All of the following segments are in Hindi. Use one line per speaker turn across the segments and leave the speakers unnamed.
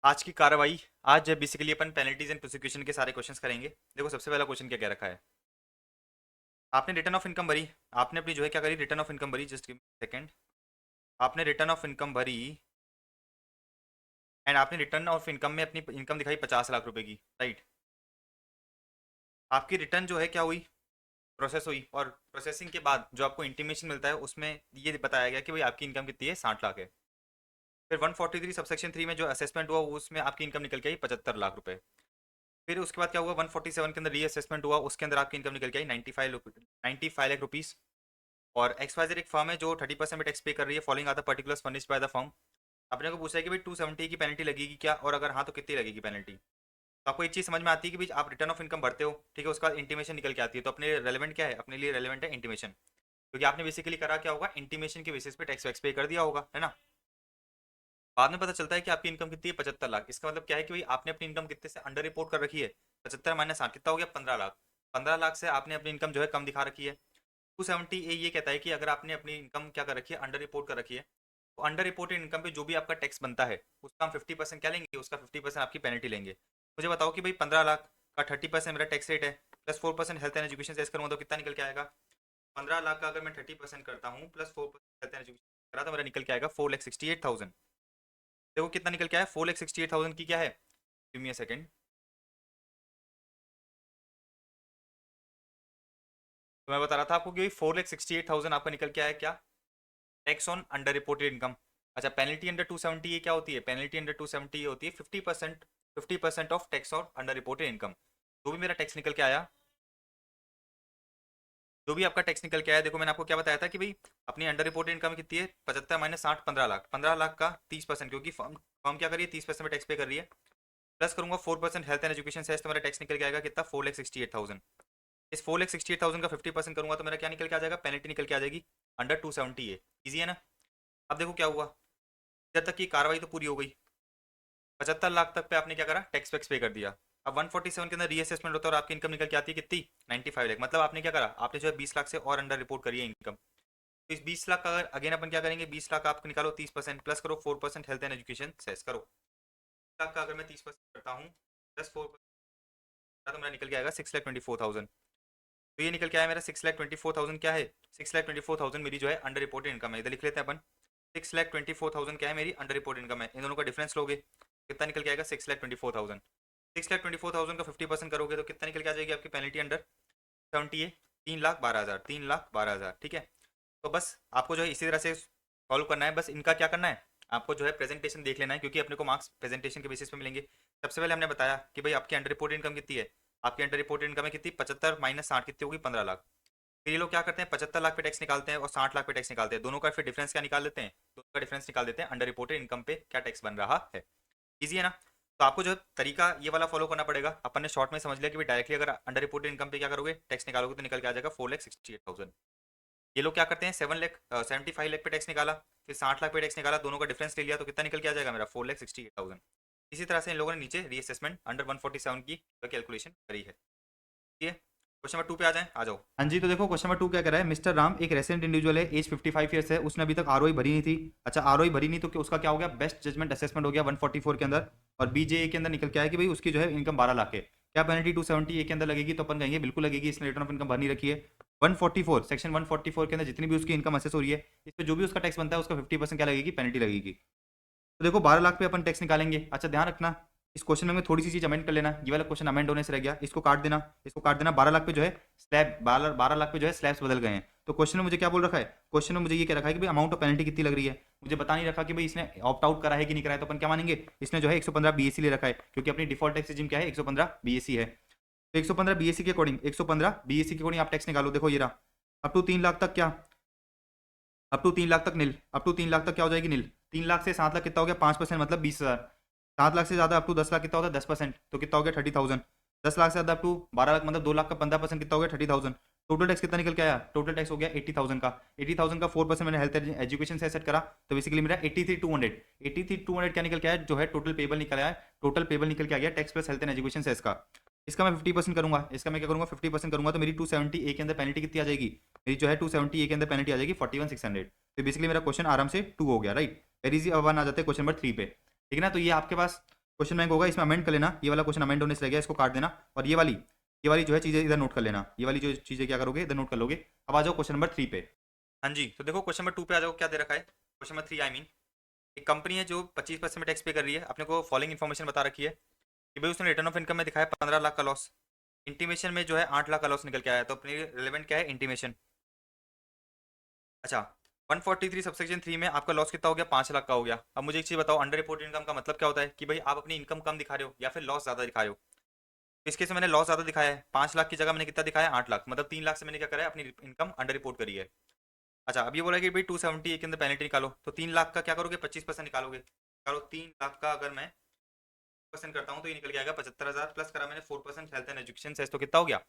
आज की कार्रवाई। आज basically upon penalties and prosecution के सारे क्वेश्चंस करेंगे। देखो सबसे पहला क्वेश्चन क्या क्या रखा है। आपने रिटर्न ऑफ इनकम भरी। आपने अपनी जो है क्या करी, रिटर्न ऑफ इनकम भरी। Just second. आपने रिटर्न ऑफ इनकम भरी एंड आपने रिटर्न ऑफ इनकम में अपनी इनकम दिखाई 50 लाख रुपए की, राइट। आपकी रिटर्न जो है क्या हुई, प्रोसेस हुई, और प्रोसेसिंग के बाद जो आपको इंटीमेशन मिलता है उसमें ये बताया गया कि भाई आपकी इनकम कितनी है, 60 लाख है। फिर 143 सबसेक्शन 3 में जो असेसमेंट हुआ उसमें आपकी इनकम निकल के आई 75 लाख रुपए। फिर उसके बाद क्या हुआ, 147 के अंदर रीअसेसमेंट हुआ, उसके अंदर आपकी इनकम निकल के आई 95 लाख रुपीज। और एक्स वाई जेड एक फर्म है जो 30% में टैक्स पे कर रही है, following are the particulars furnished by the firm. अपने को पूछा है कि भाई 270 की पेनल्टी लगेगी क्या, और अगर हाँ तो कितनी लगेगी पेनल्टी। तो आपको एक चीज़ समझ में आती है कि भाई आप रिटर्न ऑफ इनकम भरते हो, ठीक है, उसका इंटीमेशन निकल के आती है, तो अपने रेलिवेंट क्या है, अपने लिए रेलिवेंट है इंटीमेशन, क्योंकि आपने बेसिकली करा क्या होगा, इंटीमेशन के बेसिस पे टैक्स वैक्स पे कर दिया होगा, है ना। बाद में पता चलता है कि आपकी इनकम कितनी है, 75 लाख। इसका मतलब क्या है कि भाई आपने अपनी इनकम कितने से अंडर रिपोर्ट कर रखी है, 75 - 8 कितना हो गया, 15 लाख। 15 लाख से आपने अपनी इनकम जो है कम दिखा रखी है। 270 ये कहता है कि अगर आपने अपनी इनकम क्या कर रखी है, अंडर रिपोर्ट कर रखी है, तो अंडर रिपोर्टेड इनकम पे जो भी आपका टैक्स बनता है उसका हम 50% क्या लेंगे, उसका 50% आपकी पेनल्टी लेंगे। मुझे बताओ कि भाई 15 लाख का 30% मेरा टैक्स रेट है, plus 4% health and education cess करूँगा तो कितना निकल के आएगा। 15 लाख का अगर मैं 30% करता हूँ प्लस 4% हेल्थ एंड एजुकेशन करा तो मेरा निकल के आएगा 4,68,000। देखो कितना निकल के आया, 4,68,000 की क्या है, गिव मी अ सेकंड। तो मैं बता रहा था आपको कि 4,68,000 आपका निकल के आया क्या, tax on under reported income. अच्छा, पेनल्टी अंडर 270 ये क्या होती है, पेनल्टी अंडर 270 ये होती है 50%, 50% of tax on under reported income. जो भी मेरा टैक्स निकल के आया, जो भी आपका टैक्स निकल के आया, देखो मैंने आपको क्या बताया था कि भाई अपनी अंडर रिपोर्टेड इनकम कितनी है, 75 - 60 15 लाख। 15 लाख का 30%, क्योंकि फर्म फर्म क्या कर रही है, 30% में टैक्स पे कर रही है, प्लस करूंगा 4% हेल्थ एंड एजुकेशन से, तो मेरा टैक्स निकल के आएगा कितना, 4,68,000। इस 4,68,000 का 50% करूंगा तो मेरा क्या निकल के आ जाएगा, पेनल्टी निकल के आ जाएगी अंडर 270 है। ईजी है ना। अब देखो क्या हुआ, जब तक की कार्रवाई तो पूरी हो गई, 75 लाख तक पे आपने क्या करा, टैक्स वैक्स पे कर दिया। अब 147 के अंदर रीअसेसमेंट होता है और आपकी इनकम निकल के आती है कितनी, 95 लाख। मतलब आपने क्या करा, आपने जो है 20 लाख से और अंडर रिपोर्ट करी है इनकम। तो इस 20 लाख का अगर अगेन अपन क्या करेंगे, 20 लाख आप निकालो 30%, प्लस करो 4% हेल्थ एंड एजुकेशन सेस करो। 20 लाख का अगर मैं 30% करता हूँ प्लस 4%, तो मेरा निकल के आएगा 6,24,000। तो ये निकल के आया मेरा 6,24,000 क्या है, 6,24,000 मेरी जो है अंडर रिपोर्टेड इनकम है। इधर लिख लेते हैं अपन, 6,24,000 क्या है मेरी अंडर रिपोर्ट इनकम है। इन दोनों का डिफरेंस लोगे कितना निकल के आएगा, 6,24,000। 6,24,000 का 50% करोगे तो कितना निकल के आ जाएगी आपकी पेनल्टी अंडर 70 है, 3,12,000, 3,12,000, ठीक है। तो बस आपको जो है इसी तरह से सॉल्व करना है। बस इनका क्या करना है, आपको जो है प्रेजेंटेशन देख लेना है, क्योंकि अपने को मार्क्स प्रेजेंटेशन के बेसिस पे मिलेंगे। सबसे पहले हमने बताया कि भाई आपकी अंडर रिपोर्ट इनकम कितनी है, आपकी अंडर रिपोर्ट इनकम है कितनी, 75 - 60 कितनी होगी, 15 लाख। फिर ये लोग क्या करते हैं, 75 लाख पे टैक्स निकालते हैं और 60 लाख पे टैक्स निकालते हैं, दोनों का फिर डिफरेंस क्या निकाल देते हैं, दोनों का डिफरेंस निकाल देते हैं अंडर रिपोर्टेड इनकम पे क्या टैक्स बन रहा है। ईजी है ना। तो आपको जो तरीका ये वाला फॉलो करना पड़ेगा। अपन ने शॉर्ट में समझ लिया कि भाई डायरेक्टली अगर अंडर रिपोर्टेड इनकम पे क्या करोगे, टैक्स निकालोगे तो निकल के आ जाएगा 4,68,000। ये लोग क्या करते हैं, 75 लाख पे टैक्स निकाला, फिर 60 लाख पे टैक्स निकाला, दोनों का डिफरेंस ले लिया तो कितना निकल के आ जाएगा मेरा, 4,68,000। इसी तरह से इन लोगों ने नीचे रीअसेसमेंट अंडर 147 की कैलकुलेशन करी है। ठीक है, क्वेश्चन नंबर 2 पे आ जाएं, आ जाओ। हाँ जी, तो देखो क्वेश्चन नंबर 2 क्या कह रहा है, मिस्टर राम एक रेसिडेंट इंडिविजुअल है, एज 55 ईयर्स है, उसने अभी तक आरओई भरी नहीं थी। अच्छा, आरओई भरी नहीं तो उसका क्या हो गया, बेस्ट जजमेंट असेसमेंट हो गया 144 के अंदर, और बीजेए के अंदर निकल के आया कि भाई उसकी जो है इनकम 12 लाख है। क्या पेनल्टी 270 के अंदर लगेगी, तो अपन कहेंगे बिल्कुल लगेगी, इसने रिटर्न ऑफ इनकम भर नहीं रखी है। 144 सेक्शन 144 के अंदर जितनी भी उसकी इनकम असेस हो रही है, इस पर जो भी उसका टैक्स बनता है उसका 50% क्या लगेगी, पेनल्टी लगेगी। तो देखो 12 लाख पे अपन टैक्स निकालेंगे। अच्छा ध्यान रखना, इस क्वेश्चन में थोड़ी सी चीज अमेंड कर लेना, ये वाला क्वेश्चन अमेंड होने से रह गया, इसको काट देना, इसको काट देना। 12 लाख पे जो है स्लैब, 12 लाख पे जो है स्लैब्स बदल गए हैं। तो क्वेश्चन में मुझे क्या बोल रखा है, क्वेश्चन में मुझे ये कह रखा है कि भाई अमाउंट ऑफ पेनल्टी कितनी लग रही है, मुझे बता नहीं रखा कि भाई इसने ऑप्ट आउट करा है कि नहीं करा है। तो अपन क्या मानेंगे, इसने जो है 115 बीएससी ले रखा है, क्योंकि अपनी डिफॉल्ट टैक्स रिजिम क्या है, 115 बीएससी है। तो 115 बीएससी के अकॉर्डिंग, 115 बीएससी के अकॉर्डिंग आप टैक्स निकालो। देखो ये रहा, अप टू 3 लाख तक क्या, अप टू 3 लाख तक नील, अप टू 3 लाख तक क्या हो जाएगी नील। 3 लाख से 7 लाख कितना हो गया, 5%, मतलब 20,000। 7 लाख से ज्यादा अप टू 10 लाख कितना होता है, 10%, तो कितना हो गया 30,000। 10 लाख से ज्यादा अप टू 12 लाख, मतलब 2 लाख का 15% कितना हो गया, 30,000। टोटल टैक्स कितना निकल के आया, टोटल टैक्स हो गया 80,000 का। 80,000 का 4% मैंने हेल्थ एजुकेशन से सेट करा, तो बेसिकली मेरा 83,200, 83,200 क्या निकल के आया, जो है टोटल पेबल निकल आया। टोटल पेबल निकल के आ गया tax plus health and education से इसका। इसका मैं 50% करूंगा, इसका मैं क्या करूंगा, 50% करूंगा, तो मेरी 270 के अंदर पेनल्टी कितनी आ जाएगी, मेरी जो है 270 के अंदर पेनल्टी आ जाएगी 41,600। तो बेसिकली मेरा क्वेश्चन आराम से 2 हो गया, राइट। Very easy. अब आ जाते हैं क्वेश्चन नंबर 3 पे, ठीक है ना। तो ये आपके पास क्वेश्चन बैंक होगा, इसमें अमेंड कर लेना, ये वाला क्वेश्चन अमेंड होने से लग गया, इसको काट देना, और ये वाली जो है चीज़ें इधर नोट कर लेना, ये वाली जो चीज़ें क्या करोगे इधर नोट कर लोगे। अब आ जाओ क्वेश्चन नंबर 3 पे। हाँ जी, तो देखो क्वेश्चन नंबर 2 पे आ जाओ, क्या दे रखा है क्वेश्चन नंबर 3 आई मीन। एक कंपनी है जो 25% में टैक्स पे कर रही है, अपने को फॉलोइंग इन्फॉर्मेशन बता रखी है कि भाई उसने रिटर्न ऑफ इनकम में दिखाया 15 लाख का लॉस, इंटीमेशन में जो है 8 लाख का लॉस निकल के आया, तो अपने रिलेवेंट क्या है इंटीमेशन। अच्छा, 143 सबसेक्शन 3 में आपका लॉस कितना हो गया, 5 लाख का हो गया। अब मुझे एक चीज़ बताओ, अंडर रिपोर्ट इनकम का मतलब क्या होता है कि भाई आप अपनी इनकम कम दिखा रहे हो या फिर लॉस ज़्यादा दिखा रहे हो। तो इस केस में मैंने लॉस ज़्यादा दिखाया है, 5 लाख की जगह मैंने कितना दिखाया है 8 लाख, मतलब 3 लाख से मैंने क्या करा है अपनी इनकम अंडर रिपोर्ट करी है। अच्छा, अब ये बोला कि भाई 270 के अंदर पेनल्टी निकालो, तो 3 लाख का क्या करोगे 25% निकालोगे। करो 3 लाख का अगर मैं परसेंट करता हूँ तो ये निकल के आएगा 75,000, प्लस करा मैंने 4% हेल्थ एंड एजुकेशन सेस, तो कितना हो गया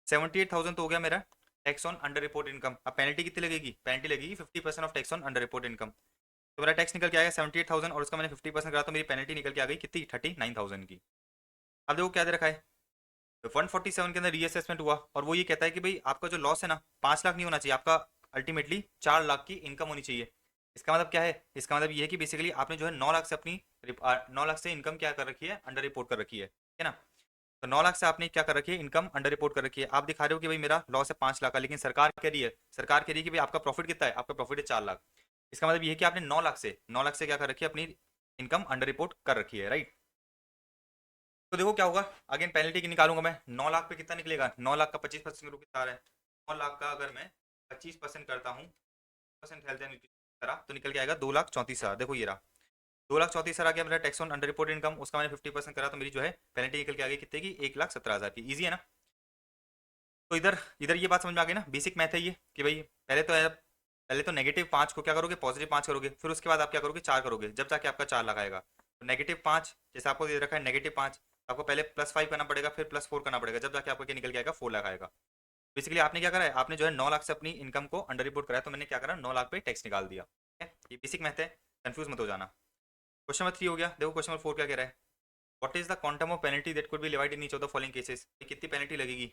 78,000 तो हो गया मेरा tax on under report income. अब पेनल्टी कितनी लगेगी, पेनल्टी लगेगी 50% of tax on under report income. तो मेरा टैक्स निकल के आएगा 78,000 और उसका मैंने 50% करा, तो मेरी पेनल्टी निकल के आ गई कितनी 39,000 की। अब देखो क्या दे रखा है, 147 के अंदर रीअसेसमेंट हुआ और वो ये कहता है कि भाई आपका जो लॉस है ना 5 लाख नहीं होना चाहिए, आपका अल्टीमेटली 4 लाख की इनकम होनी चाहिए। इसका मतलब क्या है, इसका मतलब ये है कि बेसिकली आपने जो है 9 लाख से अपनी 9 लाख से इनकम क्या कर रखी है अंडर रिपोर्ट कर रखी है ना। तो 9 लाख से आपने क्या कर रखी है इनकम अंडर रिपोर्ट कर रखी है। आप दिखा रहे हो कि भाई मेरा लॉस है 5 लाख का, लेकिन सरकार कह रही है, सरकार कह रही है कि भाई आपका प्रॉफिट कितना है, आपका प्रॉफिट है 4 लाख। इसका मतलब ये है कि आपने 9 लाख से क्या कर रखी है अपनी इनकम अंडर रिपोर्ट कर रखी है, राइट। तो देखो क्या होगा, अगेन पेनल्टी की निकालूंगा मैं, 9 लाख पे कितना निकलेगा, 9 लाख का 25% कितना आ रहा है, 9 लाख का अगर मैं 25% करता हूँ परसेंट हेल्थ एंड तरह, तो निकल के आएगा 2,34,000। देखो ये रहा 2,34,000 आ गया मेरा tax on under report income, उसका मैंने 50% करा, तो मेरी जो है पेनल्टी निकल के आ गई कितने की 1,17,000 की। ईजी है ना। तो इधर इधर ये बात समझ में आ गई ना, बेसिक मैथ है ये कि भाई पहले तो -5 को क्या करोगे +5 करोगे, फिर उसके बाद आप क्या करोगे 4 करोगे, जब जाके आपका 4 लाख आएगा। तो -5 जैसे आपको दे रखा है -5, आपको पहले +5 करना पड़ेगा, फिर +4 करना पड़ेगा, जब जाके आपका क्या निकल के आएगा 4 लाख आएगा। बेसिकली आपने क्या करा है, आपने जो है 9 लाख से अपनी इनकम को अंडर रिपोर्ट कराया, तो मैंने क्या करा 9 लाख पे टैक्स निकाल दिया। ठीक है, ये बेसिक मैथ है, कंफ्यूज मत हो जाना। क्वेश्चन नंबर 3 हो गया, देखो क्वेश्चन नंबर 4 क्या कह रहा है, what is the quantum of penalty that could be levied in each of the following cases. कितनी पेनल्टी लगेगी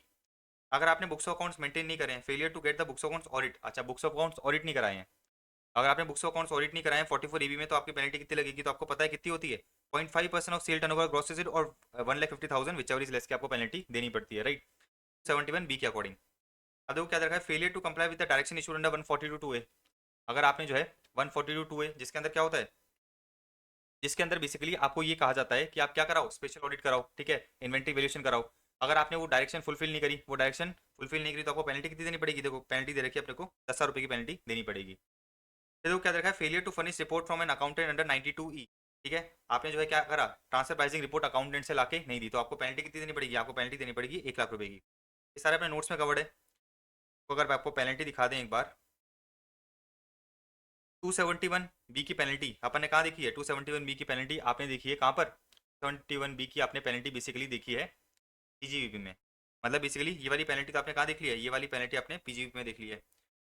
अगर आपने बुक्स ऑफ अकाउंट्स मेंटेन नहीं करें, failure to get the books of accounts audit. अच्छा, बुक्स ऑफ अकाउंट्स ऑडिट नहीं कराए हैं, अगर आपने बुक्स ऑफ अकाउंट्स ऑडिट नहीं कराए हैं 44 EB में, तो आपकी पेनल्टी कितनी लगेगी, तो आपको पता है कितनी होती है 0.5% of sale turnover gross receipt और 1,50,000 विच एवर इज लेस की आपको पेनल्टी देनी पड़ती है, राइट 71B के अकॉर्डिंग। अब देखो क्या देखा है, failure to comply with the direction issued under 142(2)A। अगर आपने जो है 142(2)A जिसके अंदर क्या होता है, जिसके अंदर बेसिकली आपको ये कहा जाता है कि आप क्या कराओ स्पेशल ऑडिट कराओ, ठीक है, इन्वेंटरी वैल्यूएशन कराओ। अगर आपने वो डायरेक्शन फुलफिल नहीं करी, वो डायरेक्शन फुलफिल नहीं करी, तो आपको पेनल्टी कितनी देनी पड़ेगी, देखो पेनल्टी दे रखी है अपने को 10,000 रुपये की पेनल्टी देनी पड़ेगी। फिर देखो क्या दे रखा है, failure to furnish report from an accountant under 92E। ठीक है, आपने जो है क्या करा ट्रांसफर प्राइसिंग रिपोर्ट अकाउंटेंट से लाके नहीं दी, तो आपको पेनल्टी कितनी देनी पड़ेगी, आपको पेनल्टी देनी पड़ेगी 1 लाख रुपये की। ये सारे अपने नोट्स में कवर्ड है। तो अगर आपको पेनल्टी दिखा दें एक बार, 271B की पेनल्टी अपन ने कहाँ देखी है, 271B की पेनल्टी आपने देखी है कहाँ पर, 71B की आपने पेनल्टी बेसिकली देखी है पीजीबीपी में। मतलब बेसिकली ये वाली पेनल्टी तो आपने कहाँ देख ली है, ये वाली पेनल्टी आपने पीजीबीपी में देख ली है।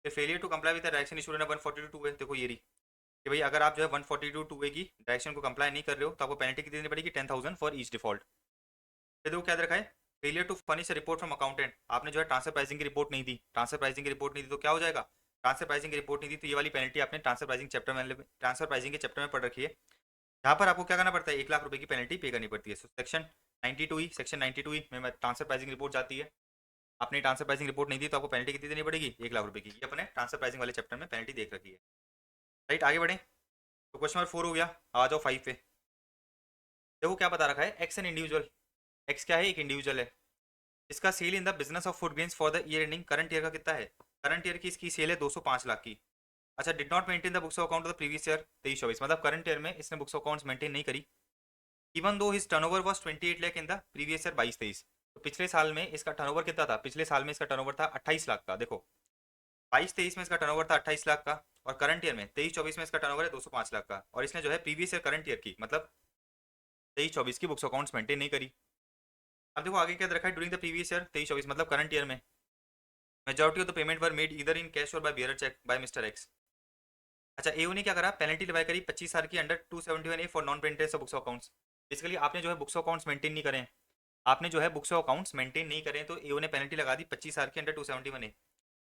फिर failure to comply with the direction issued under 142(2)A, देखो ये रही कि भाई अगर आप जो है 142(2)A की डायरेक्शन को कंप्लाई नहीं कर रहे हो, तो आपको पेनल्टी कितनी देनी पड़ेगी 10,000 फॉर ईच डिफॉल्ट। फिर देखो क्या दे रखा है, failure to furnish report from accountant, आपने जो है ट्रांसफर प्राइसिंग की रिपोर्ट नहीं दी, ट्रांसफर प्राइसिंग की रिपोर्ट नहीं दी तो क्या हो जाएगा, ट्रांसफर प्राइसिंग की रिपोर्ट नहीं दी, तो ये वाली पेनल्टी आपने ट्रांसफर प्राइसिंग चैप्टर में, ट्रांसफर प्राइसिंग के चैप्टर में पढ़ रखी है, यहाँ पर आपको क्या करना पड़ता है 1 लाख रुपए की पेनल्टी पे करनी पड़ती है। सेक्शन 92E, सेक्शन 92E में ट्रांसफर प्राइसिंग रिपोर्ट जाती है, आपने ट्रांसफर प्राइसिंग रिपोर्ट नहीं दी तो आपको पेनल्टी कितनी देनी पड़ेगी 1 लाख रुपए की। ये अपने ट्रांसफर प्राइसिंग वाले चैप्टर में पेनल्टी देख रखी है, राइट। आगे बढ़े, तो क्वेश्चन नंबर 4 हो गया, आ जाओ 5 पे। देखो क्या बता रखा है, एक्स एन इंडिविजुअल, एक्स क्या है एक इंडिविजुअल है, इसका sale in the business of food grains for the year ending current year का कितना है, करंट ईयर की इसकी सेल है 205 लाख की। अच्छा, did not maintain the books of account of the previous year 23-24, मतलब करंट ईयर में इसने बुक्स ऑफ अकाउंट्स मेंटेन नहीं करी, even though his turnover was 28 lakh in the previous year 22-23। तो पिछले साल में इसका टर्नओवर कितना था, पिछले साल में इसका टर्नओवर था 28 लाख का, देखो 22-23 में इसका टर्नओवर था 28 लाख का, और करंट ईयर में 23-24 में इसका टर्नओवर है 205 लाख का, और इसने जो है प्रीवियस ईयर करंट ईयर की मतलब 23-24 की बुक्स अकाउंट्स मेंटेन नहीं करी। अब देखो आगे क्या रखा है, ड्यूरिंग द प्रीवियस ईयर 23-24 मतलब करंट ईयर में majority of the payment were made either in cash और by bearer cheque by mister X. अच्छा, एओ ने क्या करा, पेनल्टी लिवाई करी 25 साल की under 271A for non maintenance of books of accounts. Basically आपने जो है बुक्स ऑफ अकाउंट्स मेंटेन नहीं करें, आपने जो है बुक्स ऑफ अकाउंट्स मेंटेन नहीं करें, तो एओ ने पेनल्टी लगा दी 25 साल की अंडर 271A।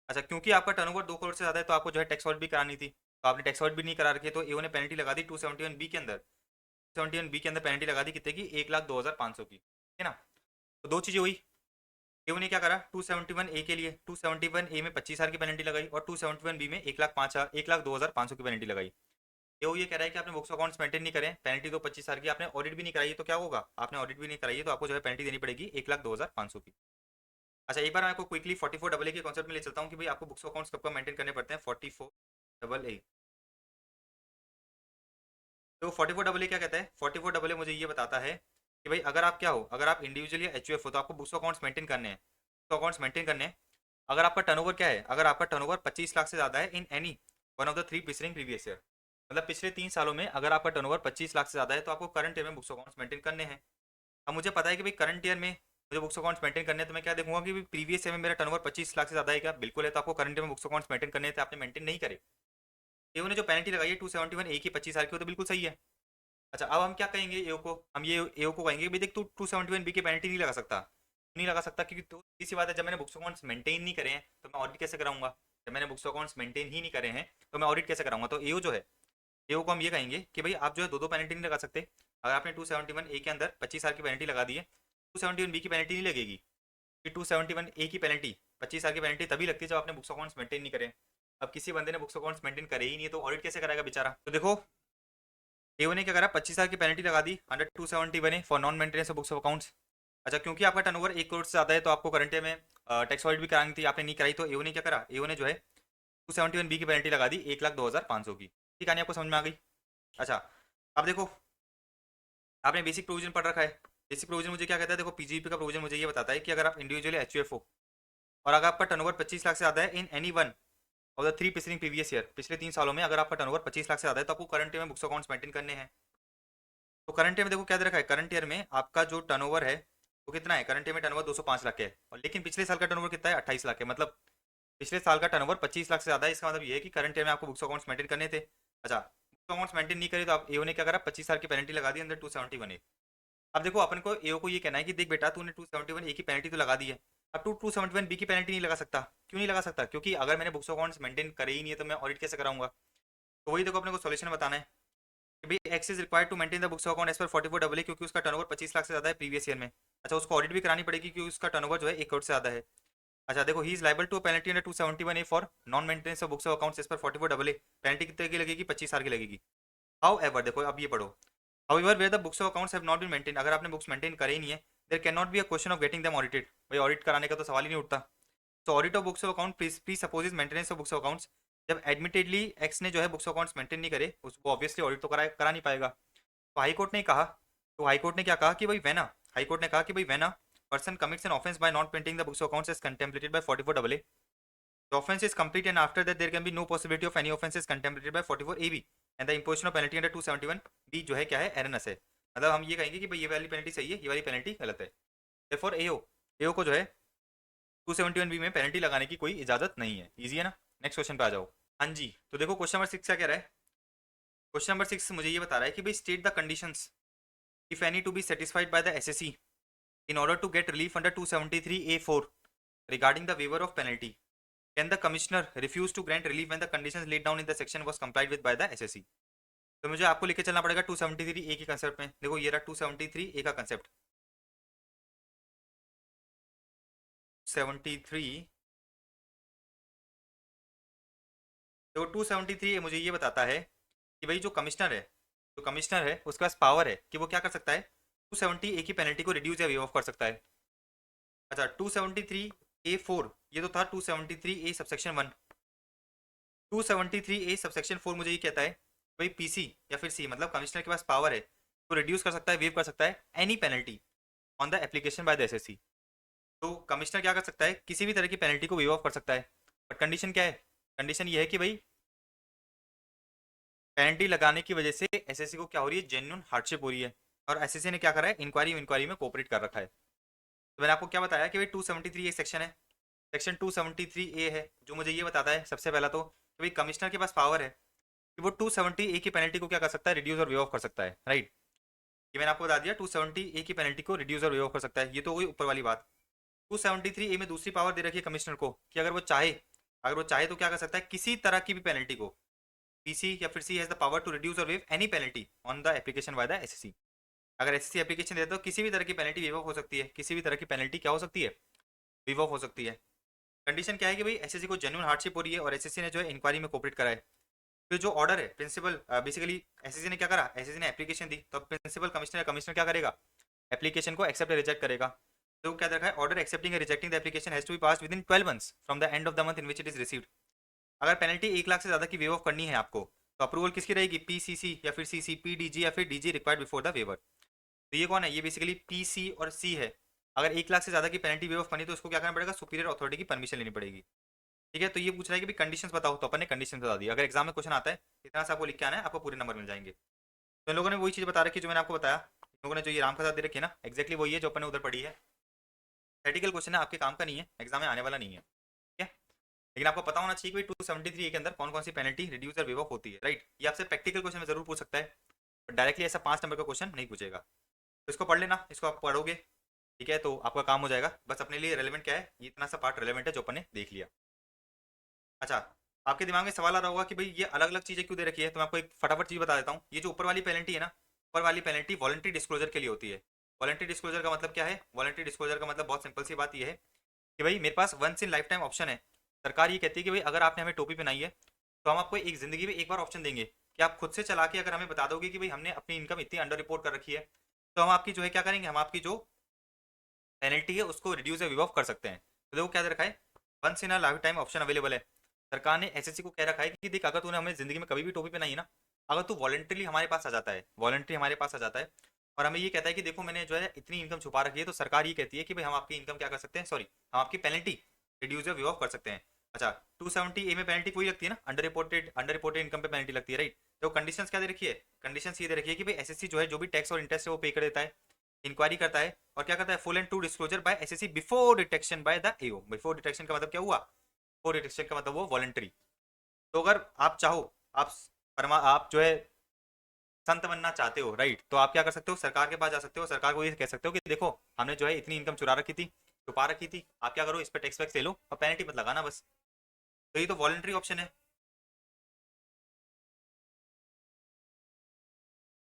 अच्छा, क्योंकि आपका टर्नओवर 2 करोड़ से ज़्यादा है तो आपको जो है टैक्स ऑडिट भी करानी थी, तो आपने टैक्स ऑडिट भी नहीं करा रखी है, तो एओ ने पेनल्टी लगा दी 271B के अंदर 271B के अंदर पेनल्टी लगा दी कितने की, 1,02,500 की, है ना। तो दो चीज़ें हुई, एओ ने क्या करा, 271A के लिए 271A में 25,000 की पेनल्टी लगाई और 271B में 1,02,500 की पेनल्टी लगाई। एओ ये कह रहा है कि आपने बुक्स अकाउंट्स मेंटेन नहीं करे, पेनल्टी तो 25,000 की, आपने ऑडिट भी नहीं कराई, तो क्या होगा, आपने ऑडिट भी नहीं कराई तो आपको जो है पेनल्टी देनी पड़ेगी 1,02,500 की। अच्छा, एक बार मैं आपको क्विकली 44AA के कॉन्सेप्ट में ले चलता हूँ कि भाई आपको बुक्स अकाउंट्स कब कब मेंटेन करने पड़ते हैं। 44AA, तो 44AA क्या कहता है, 44AA मुझे ये बताता है कि भाई अगर आप क्या हो, अगर आप इंडिविजुअल या एचयूएफ हो तो आपको बुक्स अकाउंट्स मेंटेन करने हैं, बुक्स अकाउंट्स मेंटेन करने हैं। अगर आपका टर्नओवर क्या है, अगर आपका टर्नओवर 25 लाख से ज़्यादा है in any one of the three preceding previous year, मतलब पिछले 3 सालों में अगर आपका टर्नओवर 25 लाख से ज़्यादा है तो आपको करंट ईयर में बुक्स अकाउंट्स मेंटेन करने हैं। अब मुझे पता है कि भाई करंट ईयर में मुझे बुक्स अकाउंट्स मेंटेन करने हैं, तो मैं क्या देखूंगा कि प्रीवियस ईयर में मेरा टर्नओवर 25 लाख से ज़्यादा है क्या, बिल्कुल है, तो आपको करंट ईयर में बुक्स अकाउंट्स मेंटेन करने थे, आपने मेंटेन नहीं करे। एओ ने जो पेनल्टी लगाई है 271 की 25 की, वो तो बिल्कुल सही है। अच्छा, अब हम क्या कहेंगे एओ को, हम ये एओ को कहेंगे भाई देख तू 271 की पेनल्टी नहीं लगा सकता, नहीं लगा सकता क्योंकि तो इसी बात है, जब मैंने बुक्स अकाउंट्स मेंटेन नहीं करे हैं तो मैं ऑडिट कैसे कराऊंगा, जब मैंने बुक्स अकाउंट्स मेंटेन ही नहीं करे हैं तो मैं ऑडिट कैसे कराऊंगा। तो एओ जो है, एओ को हम ये कहेंगे कि भाई आप जो है दो दो पेनल्टी नहीं लगा सकते। अगर आपने 271 के अंदर 25 की पेनल्टी लगा दी है, 271 की पेनल्टी नहीं लगेगी, कि 271 की पेनल्टी 25 की पेनल्टी तभी लगती है जब आपने बुक्स अकाउंट्स मेंटेन नहीं करे। अब किसी बंदे ने बुक्स अकाउंट्स मेंटेन करे ही नहीं है तो ऑडिट कैसे कराएगा बेचारा। तो देखो एओ ने क्या करा, 25 की पेनल्टी लगा दी under 271 for non maintenance of books of accounts. अच्छा, क्योंकि आपका टर्नओवर 1 करोड़ से ज़्यादा है तो आपको करंट में टैक्स ऑडिट भी करानी थी, आपने नहीं कराई, तो एओ ने क्या करा, एओ ने जो है 271 की पेनल्टी लगा दी 1,02,500 की। ठीक है, आपको समझ में आ गई। अच्छा, अब देखो आपने बेसिक प्रोविजन पढ़ रखा है, बेसिक प्रोविजन मुझे क्या कहता है, देखो पीजीपी का प्रोविजन मुझे ये बताता है कि अगर आप इंडिविजुअल एचयूएफ हो और अगर आपका टर्नओवर 25 लाख से ज़्यादा है in any one of the three preceding previous year, पिछले 3 सालों में अगर आपका टर्नओवर 25 लाख से ज़्यादा है तो आपको करंट ईयर में बुक्स अकाउंट्स मेंटेन करने हैं। तो करंट ईयर में देखो क्या दे रखा है, करंट ईयर में आपका जो टर्नओवर है वो कितना है, करंट ईयर में टर्नओवर 205 लाख है, और लेकिन पिछले साल का टर्नओवर कितना है, 28 लाख है, मतलब पिछले साल का टर्नओवर 25 लाख से ज़्यादा है। इसका मतलब ये है कि करंट ईयर में आपको बुक्स अकाउंट्स मेंटेन करने थे। अच्छा, बुक्स अकाउंट्स मेंटेन नहीं करे तो आप एओ ने क्या करा, 25 की पेनल्टी लगा दी अंदर 271। अब देखो अपन को एओ को ये कहना है कि देख बेटा तूने 271 की पेनल्टी तो लगा दी है, अब तू 271 की पेनल्टी नहीं लगा सकता। क्यों नहीं लगा सकता, क्योंकि अगर मैंने बुक्स अकाउंट्स मेंटेन करे ही नहीं है तो मैं ऑडिट कैसे कराऊंगा। तो वही देखो अपने को सॉल्यूशन बताना है कि भाई X is required to maintain the books account as per 44AA, क्योंकि उसका टर्नओवर 25 लाख से ज़्यादा है प्रीवियस ईयर में। अच्छा, उसको ऑडिट भी करानी पड़ेगी क्योंकि उसका टर्नओवर जो है 1 करोड़ से ज़्यादा है। अच्छा देखो, he is liable to penalty under 271A for non maintenance of books of accounts as per 44AA, penalty कितने की लगेगी, 25 की लगेगी। हाउ एवर, देखो अब ये पढ़ो, however where the books of accounts have not been maintain, अगर आपने बुक्स मेंटेन करे ही नहीं है, there can not be a question of getting them audited, भाई ऑडिट कराने का तो सवाल ही नहीं उठता। तो audit of books of account presupposes maintenance of books of accounts, जब एडमिटेडली एक्स ने जो है बुक्स ऑफ अकाउंट्स मेंटेन नहीं करे उसको ऑब्वियसली ऑडिट तो करा नहीं पाएगा। तो हाईकोर्ट ने कहा, तो हाईकोर्ट ने क्या कहा कि भाई वेना, हाईकोर्ट ने कहा कि भाई when a person commits an offence by not painting the books of accounts as contemplated by 44AA, the offense is complete and after that there can be no possibility of any offenses contemplated by 44AB and the imposition of penalty under 271B जो है क्या है, एरनस है। मतलब हम ये कहेंगे कि भाई ये वाली पेनल्टी सही है, ये वाली पेनल्टी गलत है। therefore एओ को जो है 271B में पेनल्टी लगाने की कोई इजाजत नहीं है। इजी है ना। नेक्स्ट क्वेश्चन पे आ जाओ। हाँ जी, तो देखो क्वेश्चन नंबर 6 क्या कह रहा है, क्वेश्चन नंबर 6 मुझे ये बता रहा है कि भाई state the conditions if any to be satisfied by the SSC in order to get relief under 273A4 regarding the waiver of penalty, can the commissioner refuse to grant relief when the conditions laid down in the section was complied with by the SSC। तो मुझे आपको लेके चलना पड़ेगा 273A के कंसेप्ट में। देखो ये रहा 273A का कंसेप्ट, 73, तो 273A मुझे ये बताता है कि भाई जो कमिश्नर है, जो कमिश्नर है उसके पास पावर है कि वो क्या कर सकता है, 270A की पेनल्टी को रिड्यूस या वेव ऑफ कर सकता है। अच्छा 273A4 ये तो था 273A सबसेक्शन 1, 273A सबसेक्शन 4 मुझे ये कहता है भाई पीसी या फिर सी, मतलब कमिश्नर के पास पावर है तो रिड्यूस कर सकता है, वेव कर सकता है any penalty on the application by the SSC. तो कमिश्नर क्या कर सकता है, किसी भी तरह की पेनल्टी को वेव ऑफ कर सकता है, बट कंडीशन क्या है, कंडीशन ये है कि भाई पेनल्टी लगाने की वजह से एसएससी को क्या हो रही है, जेन्युइन हार्डशिप हो रही है, और एसएससी ने क्या करा है, इंक्वायरी में कोऑपरेट कर रखा है। तो मैंने आपको क्या बताया कि भाई 273 एक सेक्शन है, सेक्शन 273A है जो मुझे ये बताता है सबसे पहला तो कि भाई कमिश्नर के पास पावर है कि वो 270A की पेनल्टी को क्या कर सकता है, रिड्यूस और वे ऑफ कर सकता है, राइट। ये मैंने आपको बता दिया 270A की पेनल्टी को रिड्यूस और वे ऑफ कर सकता है, ये तो हुई ऊपर वाली बात। 273A में दूसरी पावर दे रखी है कमिश्नर को कि अगर वो चाहे तो क्या कर सकता है, किसी तरह की भी पेनल्टी को पीसी या फिर C has the power to reduce और waive any penalty on the application by the SSC. अगर एसएससी एप्लीकेशन देता है तो किसी भी तरह की पेनल्टी वेव ऑफ हो सकती है, किसी भी तरह की पेनल्टी क्या हो सकती है, वेव ऑफ हो सकती है। कंडीशन क्या है कि भाई एसएससी को जेन्युइन हार्डशिप हो रही है और एसएससी ने जो है इंक्वायरी में कोऑपरेट करा है। फिर जो ऑर्डर है प्रिंसिपल, बेसिकली एसएससी ने क्या करा, एसएससी ने एप्लीकेशन दी तो प्रिंसिपल कमिश्नर क्या करेगा, एप्लीकेशन को एक्सेप्ट या रिजेक्ट करेगा। तो क्या देखा है, ऑर्डर एक्सेप्टिंग या rejecting the application has to be passed within 12 months from the end of the month in which it is received. अगर पेनल्टी 1 लाख से ज्यादा की वेव ऑफ करनी है आपको तो अप्रूवल किसकी रहेगी, पीसीसी या फिर सीसी, पीडीजी या फिर DG required before the waiver. तो ये कौन है, ये बेसिकली पीसी और सी है। अगर 1 लाख से ज्यादा की पेनल्टी वेव ऑफ करनी तो उसको क्या करना पड़ेगा, सुपीरियर अथॉरिटी की परमिशन लेनी पड़ेगी। ठीक है, तो ये पूछ रहा है कि कंडीशंस बताओ, तो अपन ने कंडीशन बता दी। अगर एग्जाम में क्वेश्चन आता है इतना सा आपको लिख के आना है, आपको पूरे नंबर मिल जाएंगे। तो इन लोगों ने वही चीज बता रखी जो मैंने आपको बताया। इन लोगों ने जो ये राम प्रसाद दे रखी है ना, एक्जैक्टली वही है जो अपन ने उधर पढ़ी है। थेटिकल क्वेश्चन है, आपके काम का नहीं है, एग्जाम में आने वाला नहीं है। ठीक है, लेकिन आपको पता होना चाहिए कि 273 के अंदर कौन कौन सी पेनल्टी रिड्यूस और वेव ऑफ होती है, राइट। ये आपसे प्रैक्टिकल क्वेश्चन में जरूर पूछ सकता है, डायरेक्टली ऐसा 5 नंबर का क्वेश्चन नहीं पूछेगा। तो इसको पढ़ लेना, इसको आप पढ़ोगे ठीक है तो आपका काम हो जाएगा। बस अपने लिए रेलेवेंट क्या है, ये इतना सा पार्ट रेलेवेंट है जो अपन ने देख लिया। अच्छा, आपके दिमाग में सवाल आ रहा होगा कि भाई ये अलग अलग चीजें क्यों दे रखी है, तो मैं आपको एक फटाफट चीज बता देता हूँ। ये जो ऊपर वाली पेनल्टी है ना, ऊपर वाली पेनल्टी वॉलंटरी डिस्क्लोजर के लिए होती है। वॉलंटरी डिस्क्लोजर का मतलब क्या है, वॉलंटरी डिस्क्लोजर का मतलब बहुत सिंपल सी बात ये है कि भाई मेरे पास once in life time option है। सरकार ये कहती है कि भाई अगर आपने हमें टोपी पहनाई है तो हम आपको एक जिंदगी में एक बार ऑप्शन देंगे कि आप खुद से चला के अगर हमें बता दोगे कि भाई हमने अपनी इनकम इतनी अंडर रिपोर्ट कर रखी है, तो हम आपकी जो है क्या करेंगे, हम आपकी जो पेनल्टी है उसको रिड्यूस या विव ऑफ कर सकते हैं। तो देखो क्या दे रखा है, once in a life time option available है। सरकार ने एसएससी को कह रखा है कि देख अगर तूने हमें जिंदगी में कभी भी टोपी पहनाई है ना, अगर तू वॉलंटरी हमारे पास आ जाता है, वॉलंटरी हमारे पास आ जाता है और हमें ये कहता है कि देखो मैंने जो है इतनी इनकम छुपा रखी है, तो सरकार ये कहती है कि भाई हम आपकी इनकम क्या कर सकते हैं, सॉरी हम आपकी पेनल्टी रिड्यूस या विव ऑफ कर सकते हैं। अच्छा, 270 ए में पेनल्टी कोई लगती है ना, अंडर रिपोर्टेड इनकम पे पेनल्टी लगती है, राइट। तो कंडीशंस क्या दे रखी है, कंडीशंस ये दे रखी है कि भाई एसएससी जो है जो भी टैक्स और इंटरेस्ट है वो पे कर देता है, इंक्वायरी करता है और क्या करता है, full and true disclosure by SSC before detection by the AO. Before detection का मतलब क्या हुआ, बिफोर डिटेक्शन का मतलब वो वॉलंटरी। तो अगर आप चाहो, आप आप जो है संत बनना चाहते हो, राइट, तो आप क्या कर सकते हो, सरकार के पास जा सकते हो, सरकार को ये कह सकते हो कि देखो हमने जो है इतनी इनकम चुरा रखी थी, छुपा रखी थी, आप क्या करो इस पर टैक्स वैक्स ले लो और पेनल्टी मत लगाना बस। तो ये तो वॉलंटरी ऑप्शन है।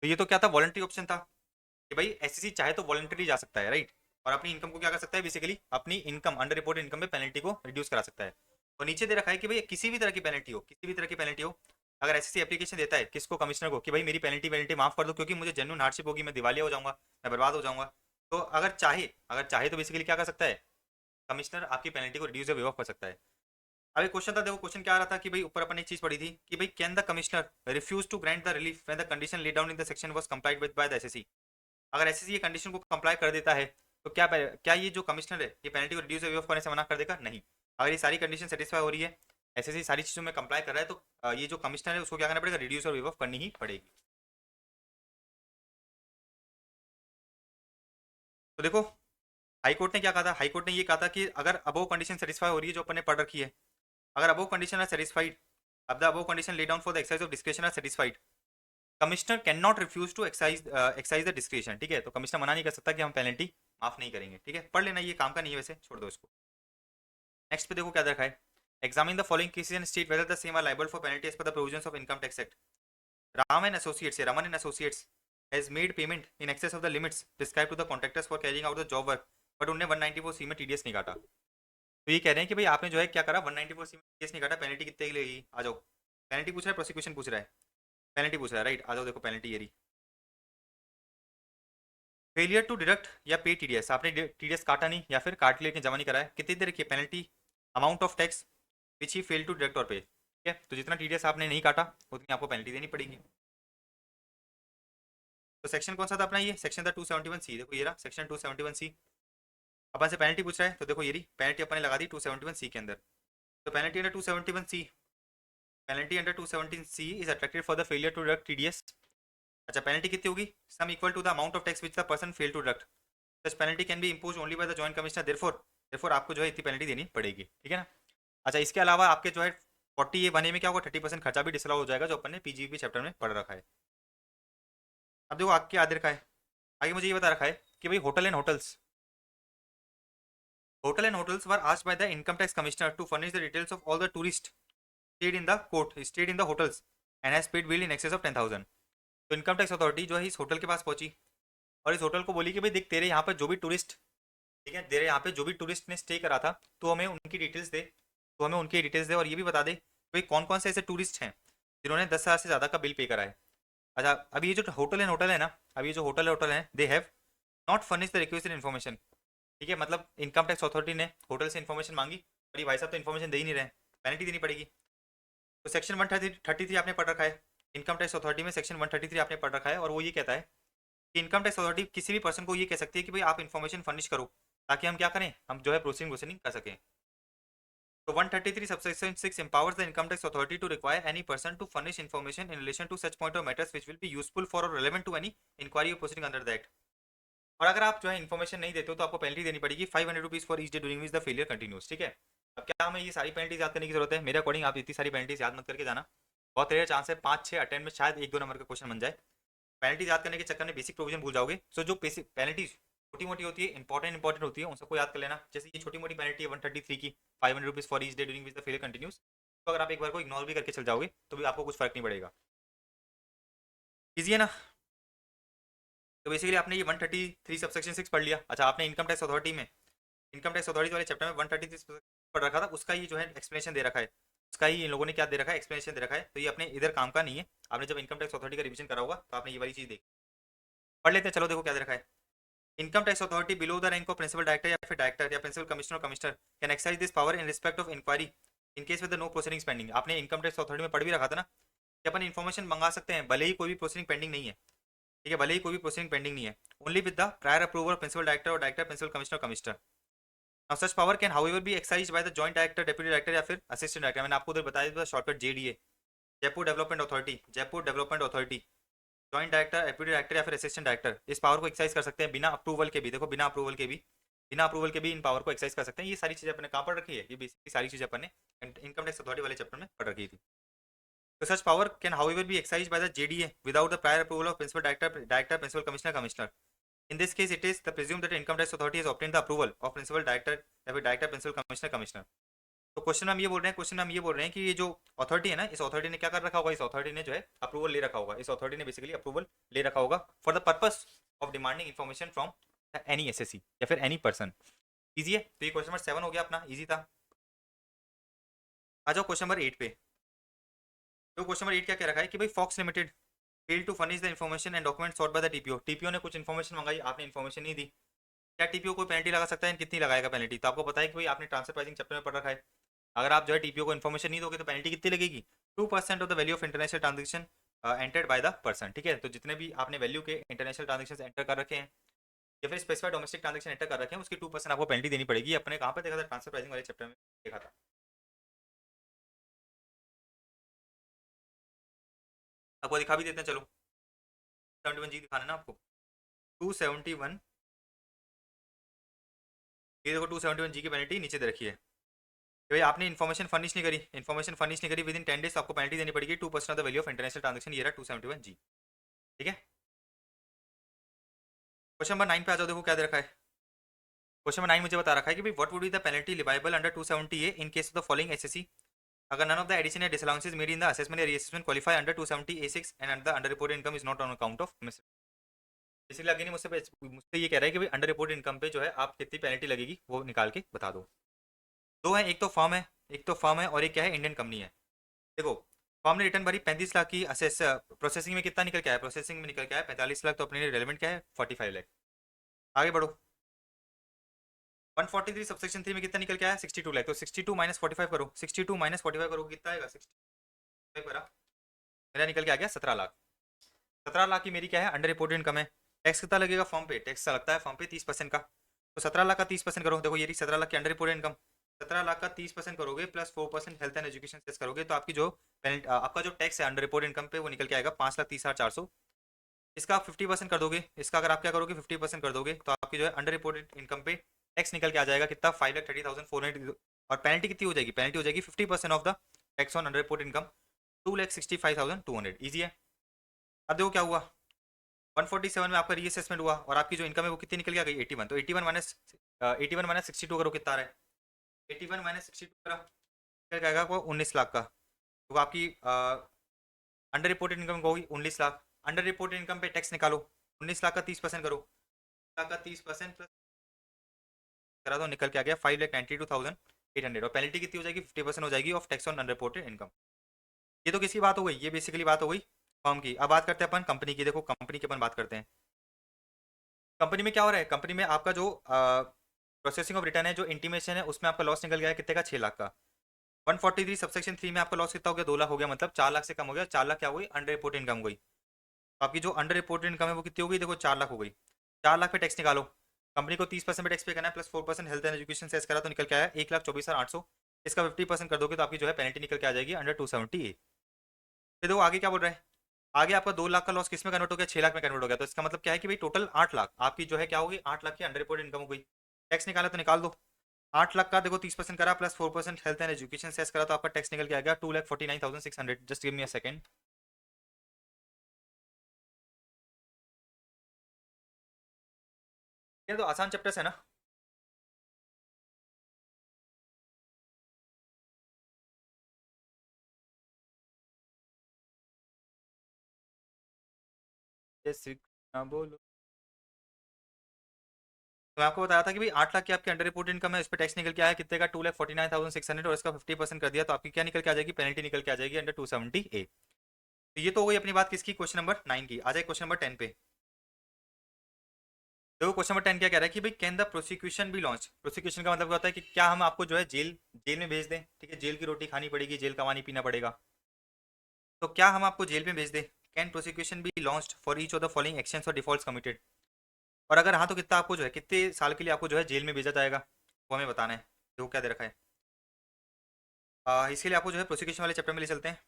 तो ये तो क्या था, वॉलंटरी ऑप्शन था कि भाई एसएससी चाहे तो वॉलंटरी जा सकता है, राइट, और अपनी इनकम को क्या कर सकता है, बेसिकली अपनी इनकम अंडर रिपोर्टेड इनकम में पेनल्टी को रिड्यूस करा सकता है। और नीचे दे रखा है कि भाई किसी भी तरह की पेनल्टी हो, किसी भी तरह की पेनल्टी हो, अगर एसएससी एप्लीकेशन देता है किसको, कमिश्नर को, कि भाई मेरी पेनल्टी पेनल्टी माफ कर दो क्योंकि मुझे जेन्युइन हार्डशिप होगी, मैं दिवालिया हो जाऊंगा, मैं बर्बाद हो जाऊंगा। तो अगर चाहे तो बेसिकली क्या कर सकता है, कमिश्नर आपकी पेनल्टी को रिड्यूस या वेव ऑफ कर सकता है। अब एक क्वेश्चन था, देखो क्वेश्चन क्या आ रहा था कि भाई ऊपर अपन एक चीज पढ़ी थी कि भाई can the commissioner refuse to grant the relief when the condition laid down in the section was complied with by the SSC. अगर एसएससी ये कंडीशन को कंप्लाई कर देता है तो क्या ये जो कमिश्नर है ये पेनल्टी को रिड्यूस या ऑफ करने से मना कर देगा, नहीं। अगर ये सारी कंडीशन सेटिस्फाई हो रही है, एसएससी सारी चीजों में कंप्लाई कर रहा है, तो ये जो कमिश्नर है उसको क्या करना पड़ेगा, रिड्यूस और वेव ऑफ करनी ही पड़ेगी। तो देखो हाई कोर्ट ने क्या कहा था, हाई कोर्ट ने ये कहा था कि अगर अबोव कंडीशन सेटिस्फाई हो रही है जो अपन ने पढ़ रखी है, अगर अबोव कंडीशन आर सेटिस्फाइड, अब the above condition lay down for the exercise of discretion are satisfied, commissioner can not refuse to exercise the discretion. ठीक है, तो कमिश्नर मना नहीं कर सकता कि हम पेनल्टी माफ नहीं करेंगे। ठीक है, पढ़ लेना, ये काम का नहीं है वैसे, छोड़ दो इसको। नेक्स्ट पे देखो क्या देखा है, examine the following cases and state whether the same are liable for penalty as per the provisions of income tax act. Ram and associates, Raman and associates has made payment in excess of the limits prescribe to the contractors for carrying out the job work, but उन्होंने 194 सी में टीडीएस नहीं काटा। तो ये कह रहे हैं कि भाई आपने जो है क्या करा, 194 सी में टीडीएस नहीं काटा, पेनल्टी कितने की लगेगी, आ जाओ। पेनल्टी पूछ रहा है, प्रोसिक्यूशन पूछ रहा है, पेनल्टी पूछ रहा है, राइट, आ जाओ देखो पेनल्टी ये रही। फेलियर टू डिडक्ट या पे टीडीएस, आपने टीडीएस काटा नहीं या फिर काट लेके जमा नहीं कराया, कितनी देर की penalty, amount of tax which he fail to deduct और पे। ठीक है, तो जितना टीडीएस आपने नहीं काटा उतनी आपको पेनल्टी देनी पड़ेगी। तो सेक्शन कौन सा था अपना, ये सेक्शन था 271 सी, देखो ये रहा सेक्शन 271 सी। अपन से पेनल्टी पूछ रहा है तो देखो ये रही पेनल्टी अपन ने लगा दी 271 सी के अंदर। तो penalty under 271 C, penalty under 217 C is attracted for the failure to deduct TDS. अच्छा, पेनल्टी कितनी होगी, sum equal to the amount of tax which the person fail to deduct, such penalty can be impose only by the joint commissioner, therefore therefore आपको जो है इतनी पेनल्टी देनी पड़ेगी। ठीक है ना। अच्छा, इसके अलावा आपके जो है 40 ये बने में क्या होगा, 30% खर्चा भी डिसअलाउ हो जाएगा जो अपन ने पीजीबी चैप्टर में पढ़ रखा है। अब देखो आगे क्या दे रखा है, आगे मुझे ये बता रखा है कि भाई hotel and hotels were asked by the income tax commissioner to furnish the details of all the tourist stayed in the hotels and has paid bill in excess of 10,000। तो इनकम टैक्स अथॉरिटी जो है इस होटल के पास पहुंची और इस होटल को बोली कि भाई देख तेरे यहाँ पर जो भी टूरिस्ट, ठीक है, तेरे यहाँ पे जो भी टूरिस्ट ने स्टे करा था तो हमें उनकी डिटेल्स दे, तो हमें उनकी डिटेल्स दे और ये भी बता दे भाई कौन कौन से ऐसे टूरिस्ट हैं जिन्होंने 10,000 से ज़्यादा का बिल पे करा है। अच्छा, अभी ये जो होटल है ना, अभी ये जो होटल है they have not furnish the requested information. ठीक है, मतलब इनकम टैक्स अथॉरिटी ने होटल से इन्फॉर्मेशन मांगी और ये भाई साहब तो इन्फॉर्मेशन दे ही नहीं रहे, पेनल्टी देनी पड़ेगी। तो सेक्शन 133 आपने पढ़ रखा है, इनकम टैक्स अथॉरिटी में सेक्शन 133 आपने पढ़ रखा है और वो ये कहता है कि इनकम टैक्स अथॉरिटी किसी भी पर्सन को ये कह सकती है कि भाई आप इन्फॉर्मेशन फर्निश करो ताकि हम क्या करें, हम जो है प्रोसीडिंग कर सकें। तो 133 subsection 6 empowers the income tax authority to require any person to furnish information in relation to such point of matters which will be useful for or relevant to any inquiry or proceeding under the act। और अगर आप जो है इन्फॉर्मेशन नहीं देते हो तो आपको पेनल्टी देनी पड़ेगी 500 rupees for each day during which the failure continuous. ठीक है, अब क्या हमें ये सारी पेनल्टीज याद करने की जरूरत है? मेरे अकॉर्डिंग आप इतनी सारी पेनल्टीज याद मत करके जाना, बहुत रेयर चांस है 5-6 अटेम्प्ट में शायद 1-2 नंबर का क्वेश्चन बन जाए। पेनल्टीज याद करने के चक्कर में बेसिक प्रोविजन भूल जाओगे। सो जो बेसिक पेनल्टीज छोटी मोटी होती है, इंपॉर्टेंट होती है, उन सबको याद कर लेना। जैसे ये छोटी मोटी पेनल्टी है 133 की 500 rupees for each day during which the failure continuous, तो अगर आप एक बार को इग्नोर भी करके चल जाओगे तो भी आपको कुछ फर्क नहीं पड़ेगा। इजी है ना? तो बेसिकली आपने ये 133 सबसेक्शन 6 पढ़ लिया। अच्छा, आपने इनकम टैक्स अथॉरिटी में, इनकम टैक्स अथॉरिटी वाले चैप्टर में 133 पढ़ रखा था, उसका ही जो है एक्सप्लेनेशन दे रखा है, उसका ही इन लोगों ने क्या दे रखा है, एक्सप्लेनेशन दे रखा है। तो ये अपने इधर काम का नहीं है, आपने जब इनकम टैक्स अथॉरिटी का रिवीजन करा होगा तो आपने ये वाली चीज़ देखी। पढ़ लेते हैं, चलो देखो क्या दे रखा है। Income tax authority below the rank of principal director या फिर डायरेक्टर या principal commissioner commissioner can exercise this power in respect of inquiry in case with no proceedings pending. आपने इनकम टैक्स अथॉरिटी में पढ़ भी रखा था ना कि अपन इन्फॉर्मेशन मंगा सकते हैं भले ही कोई भी प्रोसीडिंग पेंडिंग नहीं है। ठीक है, भले ही कोई भी प्रोसीडिंग पेंडिंग नहीं है, only with the prior approval principal director और director principal commissioner commissioner. Now such power can however be exercise by the joint director deputy director या फिर असिस्टेंट डायरेक्टर। मैंने आपको उधर बताया था shortcut JDA, Jaipur development authority, Jaipur development authority, joint director, deputy director या फिर असिस्टेंट डायरेक्टर इस पावर को एक्सरसाइज कर सकते हैं बिना अप्रूवल के भी। देखो बिना अप्रूवल के भी, बिना अप्रूवल के भी इन पावर को एक्सरसाइज कर सकते हैं। ये सारी चीजें अपने कहाँ पढ़ रखी है? ये बेसिकली सारी चीजें अपन ने इनकम टैक्स अथॉरिटी वाले चैप्टर में पढ़ रखी थी। तो such power can however be exercise by the JDA without the prior approval of principal director principal commissioner commissioner. In this case, it is the presumed that income tax authority has obtained the approval of principal director या फिर डायरेक्टर प्रिंसिपल कमिश्नर कमिश्नर। तो क्वेश्चन हम ये बोल रहे हैं, क्वेश्चन हम ये बोल रहे हैं कि ये जो अथॉरिटी है ना, इस अथॉरिटी ने क्या कर रखा होगा? इस अथॉरिटी ने जो है अप्रूवल ले रखा होगा, इस अथॉरिटी ने बेसिकली अप्रूवल ले रखा होगा for the purpose of demanding information from any SSC या फिर एनी पर्सन। इजी है, तो ये क्वेश्चन नंबर 7 हो गया अपना, इजी था। आ जाओ क्वेश्चन नंबर 8 पे। तो क्वेश्चन नंबर 8 क्या कह रखा है कि भाई Fox limited fail to furnish the information and document sought by the TPO. TPO ने कुछ इन्फॉर्मेशन मंगाई, आपने इन्फॉर्मेशन नहीं दी। क्या टीपीओ कोई पेनल्टी लगा सकता है? कितनी लगाएगा पेनल्टी? तो आपको पता है कि भाई आपने ट्रांसफर प्राइसिंग चैप्टर में पढ़ रखा है, अगर आप जो है टीपीओ को इन्फॉर्मेशन नहीं दोगे तो पेनल्टी कितनी लगेगी? 2% of the value of international transaction entered by the person. ठीक है, तो जितने भी आपने वैल्यू के इंटरनेशनल ट्रांजेक्शन एंटर कर रखे हैं या फिर स्पेसिफाइड डोमेस्टिक ट्रांजेक्शन एंटर कर रखे हैं उसकी 2% आपको पेनल्टी देनी पड़ेगी। अपने कहाँ पर देखा था? ट्रांसफर प्राइसिंग वाले चैप्टर में देखा था। आपको दिखा भी देते हैं, चलो 271 जी दिखाना ना आपको। 271, ये देखो 271 जी की पेनल्टी नीचे दे रखी है कि भाई आपने इन्फॉर्मेशन फर्निश नहीं करी, इन्फॉर्मेशन फर्निश नहीं करी विद इन 10 डेज आपको पेनल्टी देनी पड़ेगी 2% of the value of international transaction. ये रहा 271 जी। ठीक है, क्वेश्चन नंबर 9 पे आ जाओ, देखो क्या दे रखा है। क्वेश्चन नंबर 9 मुझे बता रखा है कि भाई what would be the penalty leviable under 270 A in case of the following assessee अगर नन ऑफ द एडिशन या disallowances made in the assessment या रीअसेसमेंट क्वालिफाई अंडर 270 ए6 and the under reported income is not on account of miss. Basically again मुझसे ये कह रहा है कि भाई अंडर रिपोर्टेड इनकम पे जो है आप कितनी पेनल्टी लगेगी वो निकाल के बता दो। दो है, एक तो फर्म है, एक तो फर्म है और एक क्या है? इंडियन कंपनी है। देखो फर्म ने रिटर्न भरी 35 लाख की, असेस प्रोसेसिंग में कितना निकल के आया? प्रोसेसिंग में निकल के आया 45 लाख, तो अपने लिए रेलेवेंट क्या है? 45 लाख। आगे बढ़ो, 143 सबसेक्शन 3 में कितना निकल के आया? 62 लाख। तो 62 माइनस 45 करो, 62 माइनस 45 करो कितना आएगा? 65 करा, मेरा निकल के आ गया 17 लाख। 17 लाख की मेरी क्या है? अंडर रिपोर्टेड इनकम है। टैक्स कितना लगेगा फॉर्म पे? टैक्स लगता है फॉर्म पे 30% का। तो 17 लाख का 30% करो, देखो ये रही 17 लाख की अंडर रिपोर्टेड इनकम। 17 लाख का 30% करोगे plus 4% health and education cess करोगे तो आपकी जो आपका जो टैक्स है अंडर रिपोर्टेड इनकम पे वो निकल के आएगा 5,30,400। इसका आप 50% कर दोगे, इसका अगर आप क्या करोगे 50% कर दोगे तो आपकी जो है अंडर रिपोर्टेड इनकम पे टैक्स निकल के आ जाएगा कितना? 5,30,400। और पेनल्टी कितनी हो जाएगी? पेनल्टी हो जाएगी 50% of the tax on under reported income 2,65,200। Easy है। अब देखो क्या हुआ, 147 में आपका रीअसेसमेंट हुआ और आपकी जो इनकम है वो कितनी निकल के आ गई? 81। तो 81 माइनस 62 करो, कितना आ रहा है? 81 माइनस 62 करा, निकल के आएगा आपको 19 लाख का। तो आपकी अंडर रिपोर्टेड इनकम होगी 19 लाख। अंडर रिपोर्टेड इनकम पे टैक्स निकालो, 19 लाख का 30% करो, लाख का 30% प्लस करा तो निकल के आ गया 5,92,800 और पेनल्टी कितनी हो जाएगी 50% हो जाएगी of tax on unreported income. ये तो किसकी बात हो गई, ये बेसिकली बात हो गई फर्म की। अब बात करते हैं अपन कंपनी की। देखो कंपनी की अपन बात करते हैं, कंपनी में क्या हो रहा है। कंपनी में आपका जो प्रोसेसिंग ऑफ रिटर्न है, जो इंटीमेशन है, उसमें आपका लॉस निकल गया है कितने का, 6 लाख का। 143 सबसेक्शन 3 में आपका लॉस कितना हो गया, 2 लाख हो गया, मतलब 4 लाख से कम हो गया। 4 लाख क्या हो गई, अंडर रिपोर्टेड इनकम हो गई। तो आपकी जो अंडर रिपोर्टेड इनकम है वो कितनी हो गई, देखो 4 लाख हो गई। 4 लाख पे टैक्स निकालो, कंपनी को 30% पे टैक्स पे करना है, plus 4% health and education cess करा तो निकल के आया 1,24,800। इसका 50% कर दोगे तो आपकी जो है पेनल्टी निकल के आ जाएगी अंडर 270 ए। फिर देखो आगे क्या बोल रहा है, आगे आपका 2 लाख का लॉस किस में कन्वर्ट हो गया, 6 लाख में कन्वर्ट हो गया। तो इसका मतलब क्या है कि भाई टोटल 8 लाख आपकी जो है क्या होगी, 8 लाख की अंडर रिपोर्टेड इनकम हो गई। टैक्स निकाला तो निकाल दो, 8 लाख का देखो 30% करा plus 4% health and education cess करा तो आपका टैक्स निकल के आ गया 2,49,600। Just give me a second. ये तो आसान चैप्टर्स है ना। जय श्री कृष्णा बोलो। तो मैं आपको बताया था कि भाई 8 लाख की आपकी अंडर रिपोर्ट इनकम है, इस पर टैक्स निकल के आया कितने का, 2,49,600 और इसका 50% कर दिया तो आपकी क्या निकल के आ जाएगी, पेनल्टी निकल के आ जाएगी अंडर 270 ए। तो ये तो हो गई अपनी बात किसकी, क्वेश्चन नंबर 9 की। आ जाए क्वेश्चन नंबर 10 पे। देखो क्वेश्चन नंबर 10 क्या कह रहा है कि भाई कैन द प्रोसिक्यूशन भी लॉन्च। प्रोसिक्यूशन का मतलब क्या होता है कि क्या हम आपको जो है जेल जेल में भेज दें, ठीक है, जेल की रोटी खानी पड़ेगी, जेल का पानी पीना पड़ेगा। तो क्या हम आपको जेल में भेज दें, can prosecution B launched for each of the following actions और डिफॉल्ट्स कमिटेड। और अगर हाँ तो कितना आपको जो है, कितने साल के लिए आपको जो है जेल में भेजा जाएगा, वो हमें बताना है। देखो क्या दे रखा है। इसके लिए आपको जो है प्रोसिक्यूशन वाले चैप्टर में ले चलते हैं।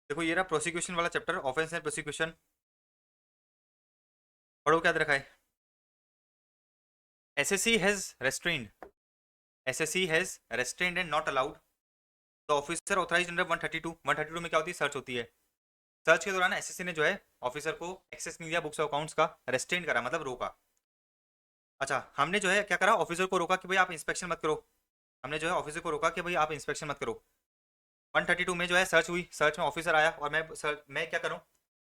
देखो ये रहा प्रोसिक्यूशन वाला चैप्टर, ऑफेंस एंड प्रोसिक्यूशन। पढ़ो क्या दे रखा है। Assessee has restrained, assessee has restrained and not allowed the officer authorised under 132। 132 में क्या होती है, सर्च होती है। सर्च के दौरान एसएससी ने जो है ऑफिसर को एक्सेस नहीं दिया बुक्स ऑफ अकाउंट्स का, रेस्ट्रेन करा मतलब रोका। अच्छा हमने जो है क्या करा, ऑफिसर को रोका कि भाई आप इंस्पेक्शन मत करो। हमने जो है ऑफिसर को रोका कि भाई आप इंस्पेक्शन मत करो। 132 में जो है सर्च हुई, सर्च में ऑफिसर आया और मैं क्या करूँ,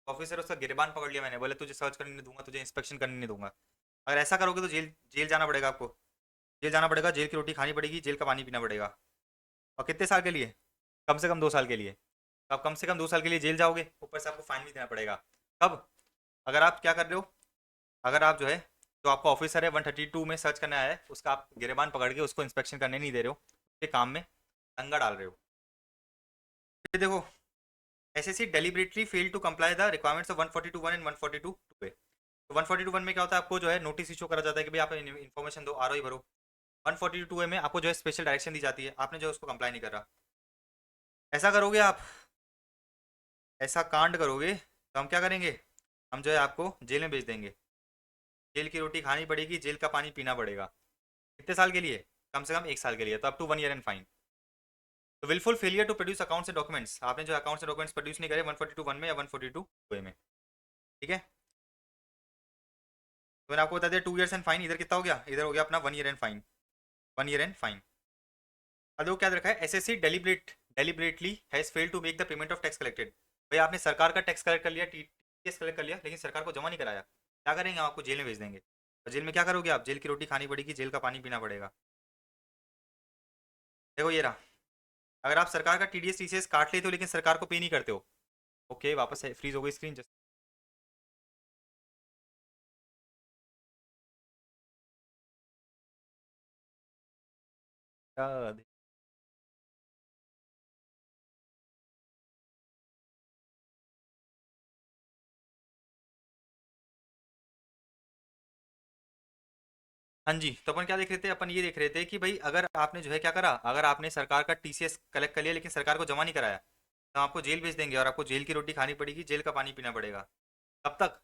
ऑफिसर उसका गिरबान पकड़ लिया मैंने, बोले तुझे सर्च करने नहीं दूंगा, तुझे इंस्पेक्शन करने नहीं दूंगा। अगर ऐसा करोगे तो जेल जेल जाना पड़ेगा आपको, जेल जाना पड़ेगा, जेल की रोटी खानी पड़ेगी, जेल का पानी पीना पड़ेगा। और कितने साल के लिए, कम से कम 2 साल के लिए। तो आप कम से कम 2 साल के लिए जेल जाओगे, ऊपर से आपको फाइन भी देना पड़ेगा। कब, अगर आप क्या कर रहे हो, अगर आप जो है, जो आपका ऑफिसर है 132 में सर्च करने आया है, उसका आप गिरबान पकड़ के उसको इंस्पेक्शन करने नहीं दे रहे हो, उसके काम में दंगा डाल रहे हो। फिर देखो SSC deliberately fail to comply the requirements of 142(1) and 142(2)। तो 142(1) में क्या होता है, आपको जो है नोटिस इशू करा जाता है कि भाई आप इन्फॉर्मेशन दो, आरओई भरो। 142(2) में आपको जो है स्पेशल डायरेक्शन दी जाती है, आपने जो है उसको कंप्लाई नहीं कर रहा। ऐसा करोगे आप, ऐसा कांड करोगे तो हम क्या करेंगे, हम जो है आपको जेल में भेज देंगे। जेल की रोटी खानी पड़ेगी, जेल का पानी पीना पड़ेगा। कितने साल के लिए, कम से कम 1 साल के लिए, तो up to 1 year and fine. तो wilful failure to produce accounts and documents, आपने जो अकाउंट्स एंड डॉक्यूमेंट्स प्रोड्यूस नहीं करे 142(1) में या 142(2) में, ठीक है। तो मैंने आपको बता दिया 2 ईयर्स एंड फाइन, इधर कितना हो गया, इधर हो गया अपना 1 year and fine, 1 year and fine. अब देखो क्या रखा है, SSC deliberately has failed to make the payment of tax collected. भाई आपने सरकार का टैक्स कलेक्ट कर लिया, टीडीएस कलेक्ट कर लिया, लेकिन सरकार को जमा नहीं कराया, क्या करेंगे, आपको जेल में भेज देंगे। और जेल में क्या करोगे आप, जेल की रोटी खानी पड़ेगी, जेल का पानी पीना पड़ेगा। देखो ये रहा, अगर आप सरकार का टीडीएस टीसीएस काट लेते हो लेकिन सरकार को पे नहीं करते हो, ओके वापस फ्रीज हो गई स्क्रीन जस्ट। हाँ जी, तो अपन क्या देख रहे थे, अपन ये देख रहे थे कि भाई अगर आपने जो है क्या करा, अगर आपने सरकार का टीसीएस कलेक्ट कर लिया लेकिन सरकार को जमा नहीं कराया, तो आपको जेल भेज देंगे और आपको जेल की रोटी खानी पड़ेगी, जेल का पानी पीना पड़ेगा। कब तक,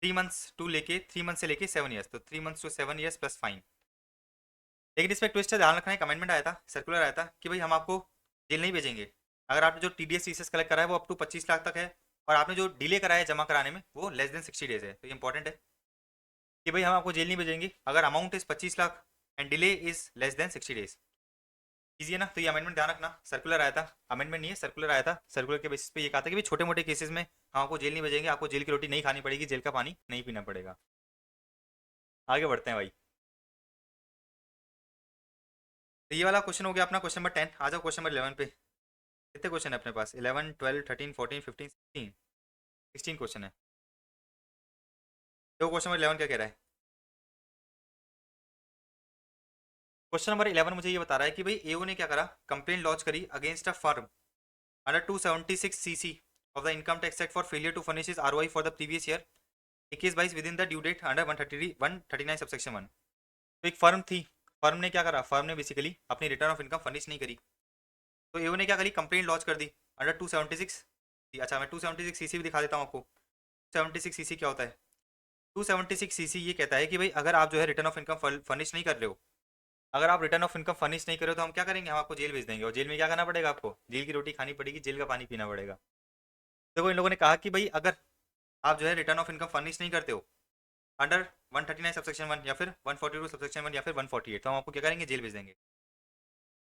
3 मंथ्स टू लेके 3 मंथ से लेके 7 ईयर्स, तो 3 months to 7 years plus fine. लेकिन इसमें ट्विस्ट है, ध्यान रखना है, कमेंटमेंट आया था, सर्कुलर आया था कि भाई हम आपको जेल नहीं भेजेंगे अगर आपने जो TDS TCS कलेक्ट करा है वो अप टू 25 लाख तक है, और आपने जो डिले करा है जमा कराने में वो लेस देन 60 डेज है। तो ये इंपॉर्टेंट है कि भाई हम आपको जेल नहीं भेजेंगे अगर amount is 25 lakh and delay is less than 60 days. Easy है ना। तो ये अमेंडमेंट ध्यान रखना, सर्कुलर आया था, अमेंडमेंट नहीं है, सर्कुलर आया था। सर्कुलर के बेसिस पे ये कहा था कि भाई छोटे मोटे केसेस में हम आपको जेल नहीं भेजेंगे, आपको जेल की रोटी नहीं खानी पड़ेगी, जेल का पानी नहीं पीना पड़ेगा। आगे बढ़ते हैं भाई। तो ये वाला क्वेश्चन हो गया अपना क्वेश्चन नंबर 10। आ जाओ क्वेश्चन नंबर 11 पे। कितने क्वेश्चन है अपने पास? 11 12 13 14 15 16 16 क्वेश्चन है। तो क्वेश्चन नंबर 11 क्या कह रहा है? क्वेश्चन नंबर 11 मुझे ये बता रहा है कि भाई एओ ने क्या करा, कंप्लेन लॉन्च करी against a firm under 276 CC of the income tax act for failure to furnish his ROI for the previous year 21-22 within the due date under 139 subsection 1। तो एक फर्म थी, फर्म ने क्या करा, फर्म ने बेसिकली अपनी रिटर्न ऑफ इनकम फर्निश नहीं करी, तो एओ ने क्या करी, कंप्लेन लॉन्च कर दी अंडर 276। अच्छा मैं 276 सीसी भी दिखा देता हूँ आपको। 276 सीसी क्या होता है? 276 सीसी ये कहता है कि भाई अगर आप जो है रिटर्न ऑफ इनकम फर्निश नहीं कर रहे हो, अगर आप रिटर्न ऑफ इनकम फर्निश नहीं करो तो हम क्या करेंगे, हम आपको जेल भेज देंगे, और जेल में क्या करना पड़ेगा, आपको जेल की रोटी खानी पड़ेगी, जेल का पानी पीना पड़ेगा। देखो इन लोगों ने कहा कि भाई अगर आप जो है रिटर्न ऑफ इनकम फर्निश नहीं करते हो अंडर 139 सबसेक्शन 1 या फिर 142 सबसेक्शन 1 या फिर 148, तो हम आपको क्या करेंगे, जेल भेज देंगे।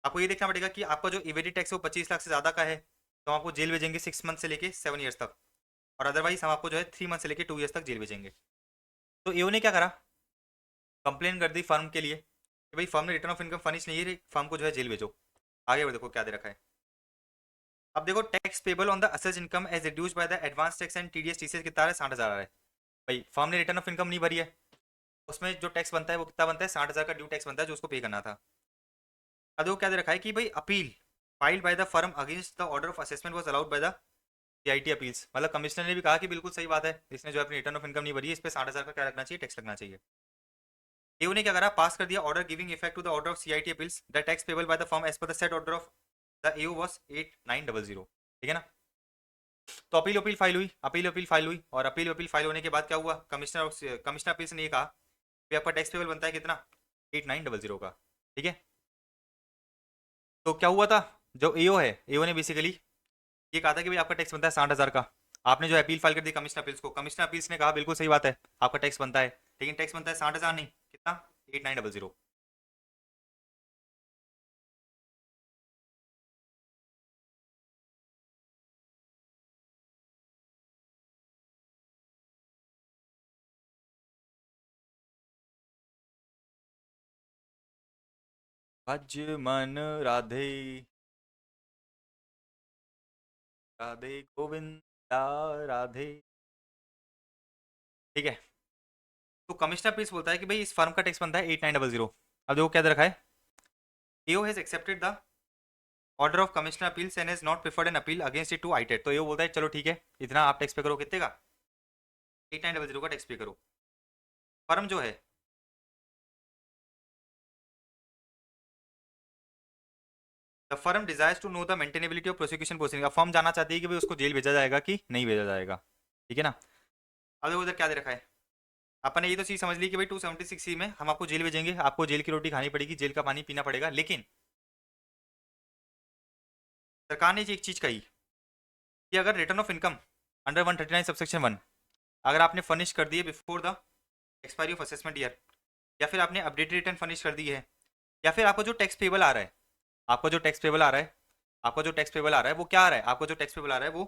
आपको ये देखना पड़ेगा कि आपका जो इवेटेड टैक्स है वो 25 लाख से ज़्यादा का है, तो हम आपको जेल भेजेंगे 6 मंथ से लेके 7 ईयर्स तक, और अदरवाइज हम आपको जो है 3 मंथ से लेके 2 ईयर्स तक जेल भेजेंगे। तो एओ ने क्या करा, कंप्लेन कर दी फर्म के लिए कि भाई फर्म ने रिटर्न ऑफ इनकम फर्निश नहीं है, फर्म को जो है जेल भेजो। आगे देखो क्या दे रखा है। अब देखो tax payable on the assessed income as reduce by the advance tax and TDS TCS कितना है, 60,000 आ रहा है। भाई फर्म ने रिटर्न ऑफ इनकम नहीं भरी है, उसमें जो टैक्स बनता है वो कितना बनता है, 60,000 का ड्यू टैक्स बनता है जो उसको पे करना था। अब देखो क्या दे रखा है कि भाई appeal filed by the firm against the order of assessment was allowed by the CIT appeals. मतलब कमिश्नर ने भी कहा कि बिल्कुल सही बात है, इसने जो अपनी रिटर्न ऑफ इनकम नहीं भरी है, इस पे 60,000 का क्या लगना चाहिए, टैक्स लगना चाहिए। एओ ने क्या करा, पास कर दिया order giving effect to the order of CIT appeals, the tax payable by the firm as per the set order of the AO was 8900। ठीक है ना। तो अपील फाइल हुई, अपील फाइल हुई, और अपील फाइल होने के बाद क्या हुआ, कमिश्नर अपील्स ने ये कहा कि आपका टैक्स पेबल बनता है कितना, 8900 का। ठीक है। तो क्या हुआ था, जो एओ है, एओ ने बेसिकली ये कहा था कि भाई आपका टैक्स बनता है 60,000 का। आपने जो अपील फाइल कर दी कमिश्नर अपील्स को, कमिश्नर अपील्स ने कहा बिल्कुल सही बात है, आपका टैक्स बनता है, लेकिन टैक्स बनता है 60,000 नहीं, कितना, 8900। भज मन राधे राधे गोविंदा राधे। ठीक है। तो कमिश्नर अपील्स बोलता है कि भाई इस फर्म का टैक्स बनता है 8900। अब देखो क्या दे रखा है, AO has accepted the order of commissioner appeals and has not preferred an appeal against it to ITAT. तो एओ बोलता है चलो ठीक है, इतना आप टैक्स पे करो, कितने का, 8900 का टैक्स पे करो। फर्म जो है, the firm desires to know the maintainability of prosecution proceeding. अब फर्म जानना चाहती है कि भाई उसको जेल भेजा जाएगा कि नहीं भेजा जाएगा। ठीक है ना। अब देखो उधर क्या दे रखा है, अपन ने ये तो चीज समझ ली कि भाई 276 में हम आपको जेल भेजेंगे, आपको जेल की रोटी खानी पड़ेगी, जेल का पानी पीना पड़ेगा, लेकिन सरकार ने एक चीज कही कि अगर return of income under 139 subsection 1 अगर आपने फर्निश कर दी है before the expiry of assessment year, या फिर आपने अपडेटेड रिटर्न फर्निश कर दी है, या फिर आपको जो टैक्स पेबल आ रहा है, आपको जो टैक्स पेबल आ रहा है, आपको जो टैक्स पेबल आ रहा है वो क्या आ रहा है, आपको जो टैक्स पेबल आ रहा है वो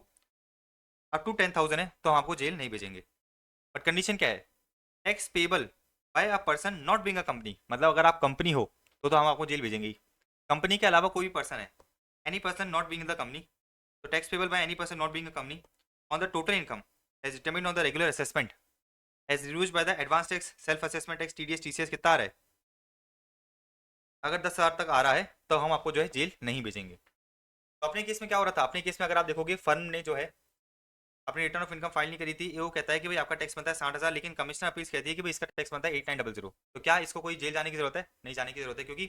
अप टू 10,000 है, तो हम आपको जेल नहीं भेजेंगे। बट कंडीशन क्या है, tax payable bye a person not being a company, मतलब अगर आप कंपनी हो तो हम आपको जेल भेजेंगे। कंपनी के अलावा कोई भी पर्सन है, any person not being the company, तो tax payable by any person not being a company on the total income as determined on the regular assessment as reduced by the advance tax self assessment tax TDS TCS कितना आ रहा है, अगर 10,000 तक आ रहा है तो हम आपको जो है जेल नहीं भेजेंगे। तो अपने केस में क्या हो रहा था, अपने केस में अगर आप देखोगे फर्म ने जो है अपनी रिटर्न ऑफ इनकम फाइल नहीं करी थी, ये वो कहता है कि भाई आपका टैक्स बनता है 60,000, लेकिन कमिश्नर अपील्स कहती है कि भाई इसका टैक्स बनता है 8900। तो क्या इसको कोई जेल जाने की जरूरत है, नहीं जाने की जरूरत है, क्योंकि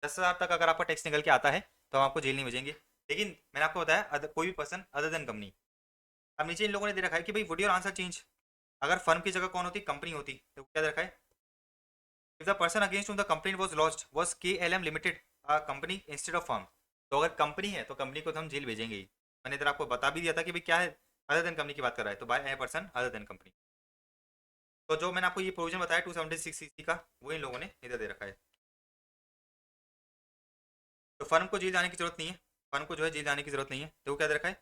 10,000 तक अगर आपका टैक्स निकल के आता है तो हम आपको जेल नहीं भेजेंगे। लेकिन मैंने आपको बताया कोई भी पर्सन अदर देन कंपनी। अब नीचे इन लोगों ने दे रखा है कि भाई वुड योर आंसर चेंज, अगर फर्म की जगह कौन होती, कंपनी होती, तो क्या दे रखा है, if the person against whom the complaint was lodged was KLM Limited a company instead of firm, तो अगर कंपनी है तो कंपनी को तो हम जेल भेजेंगे ही। मैंने इधर आपको बता भी दिया था कि भाई क्या है, अदर देन कंपनी की बात कर रहा है, तो by a person other than company. तो जो मैंने आपको ये प्रोविजन बताया 276 का, वो इन लोगों ने इधर दे रखा है। तो फर्म को जेल जाने की जरूरत नहीं है, फर्म को जो है जेल जाने की जरूरत नहीं है। देखो क्या दे रखा है,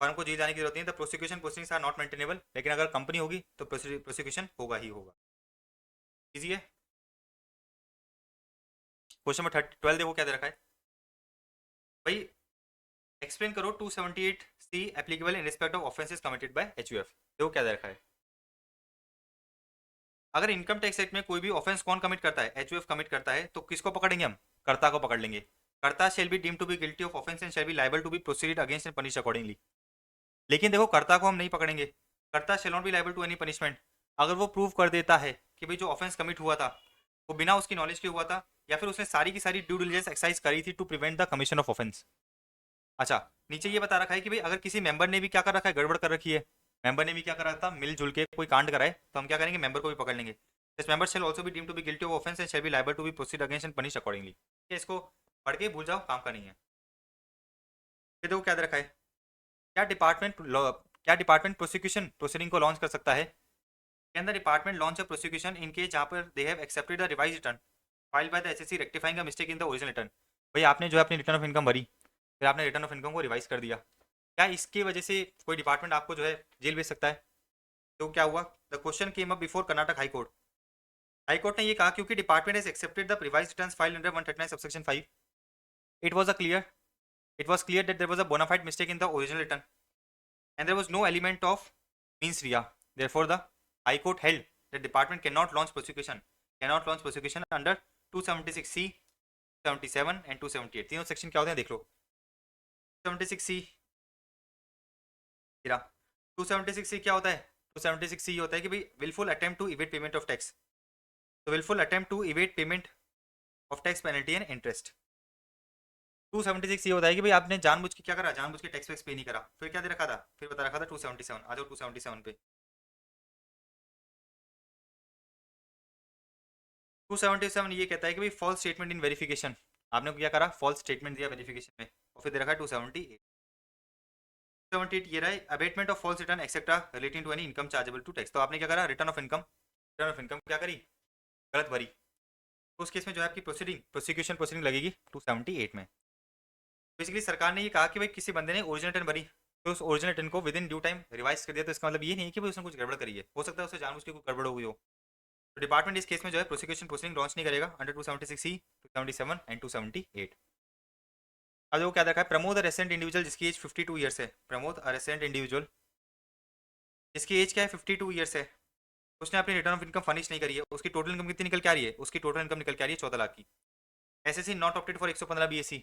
फर्म को जेल जाने की जरूरत नहीं है। The prosecution proceedings are not maintainable, लेकिन अगर कंपनी होगी तो प्रोसिक्यूशन होगा ही होगा। इजी है। क्वेश्चन नंबर 12 देखो क्या दे रखा है भाई, एक्सप्लेन करो 278C applicable in respect of offences committed by HUF। देखो क्या दे रखा है, अगर इनकम टैक्स एक्ट में कोई भी ऑफेंस कौन कमिट करता है, HUF कमिट करता है, तो किसको पकड़ेंगे हम, कर्ता को पकड़ लेंगे। Karta shall be deem to be guilty of offence and shall be liable to be proceeded against and punish accordingly. लेकिन देखो कर्ता को हम नहीं पकड़ेंगे, karta shall not be liable to any punishment अगर वो प्रूव कर देता है कि भाई जो ऑफेंस कमिट हुआ था वो बिना उसकी नॉलेज के हुआ था, या फिर उसने सारी की सारी ड्यू डिलिजेंस एक्सरसाइज करी थी to prevent the commission of offence. अच्छा, नीचे ये बता रखा है कि भाई अगर किसी मेंबर ने भी क्या कर रखा है, गड़बड़ कर रखी है, मेंबर ने भी क्या कर रखा था, मिलजुल के कोई कांड कराए, तो हम क्या करेंगे, मेंबर को भी पकड़ लेंगे। This member shall also be deemed to be guilty of offence and shall be liable to be proceed against and punish accordingly. इसको पढ़ के भूल जाओ, काम का नहीं है। फिर देखो क्या दे रखा है, क्या डिपार्टमेंट प्रोसिक्यूशन प्रोसीडिंग को लॉन्च कर सकता है। Can the department launch a prosecution in case जहाँ पर they have accepted the revise return filed by the SSC rectifying a mistake in the original return. भाई आपने जो है अपनी रिटर्न ऑफ इनकम भरी, फिर आपने रिटर्न ऑफ इनकम को रिवाइज कर दिया, क्या इसकी वजह से कोई डिपार्टमेंट आपको जो है जेल भेज सकता है। तो क्या हुआ, the question came up before Karnataka high court. High court ने ये कहा क्योंकि department has accepted the revise returns filed under 139 subsection 5, it was clear that there was a bona fide mistake in the original return and there was no element of means rea. Therefore, the High Court held that department cannot launch prosecution under 276C, 77 and 278। तीनों सेक्शन क्या होते हैं देख लो। 276C 276C क्या होता है, 276C ये होता है कि भाई wilful attempt to evade payment of tax. तो wilful attempt to evade payment of tax penalty and interest. 276 ये होता है कि भाई आपने जानबूझ के क्या करा, जानबूझ के टैक्स वैक्स पे नहीं करा। फिर क्या दे रखा था, फिर बता रखा था 277। आ जाओ 277 पे। 277 ये कहता है कि भाई फॉल्स स्टेटमेंट इन वेरिफिकेशन, आपने क्या करा, फॉल्स स्टेटमेंट दिया वेरिफिकेशन में, और फिर दे रखा है 278 ये रहा है abetment of false return et cetera relating to any income chargeable to tax. तो आपने क्या करा, रिटर्न ऑफ इनकम क्या करी, गलत भरी, तो उस केस में जो है आपकी प्रोसिक्यूशन लगेगी 278 में। बेसिकली सरकार ने ये कहा कि भाई किसी बंदे ने ओरिजिनल रिटर्न भरी, तो उस ओरिजिनल रिटर्न को with in due time revise कर दिया, तो इसका मतलब ये नहीं है कि भाई उसने कुछ गड़बड़ करी है, हो सकता है उससे जानबूझ के कुछ गड़बड़ हो गई हो। तो डिपार्टमेंट इस केस में जो है प्रोसिक्यूशन प्रोसीडिंग लॉन्च नहीं करेगा अंडर 276C, 277 एंड 278। अब वो क्या देखा है, प्रमोद अ रेसिडेंट इंडिविजुअल जिसकी एज 52 ईयर्स है, प्रमोद अ रेसिडेंट इंडिविजुअल जिसकी एज क्या है 52 ईयर्स है, उसने अपनी रिटर्न ऑफ इनकम फर्निश नहीं करी है, उसकी टोटल इनकम कितनी निकल के आ रही है, उसकी टोटल इनकम निकल के आ रही है 14 लाख की। SSC not opted for 115 BAC।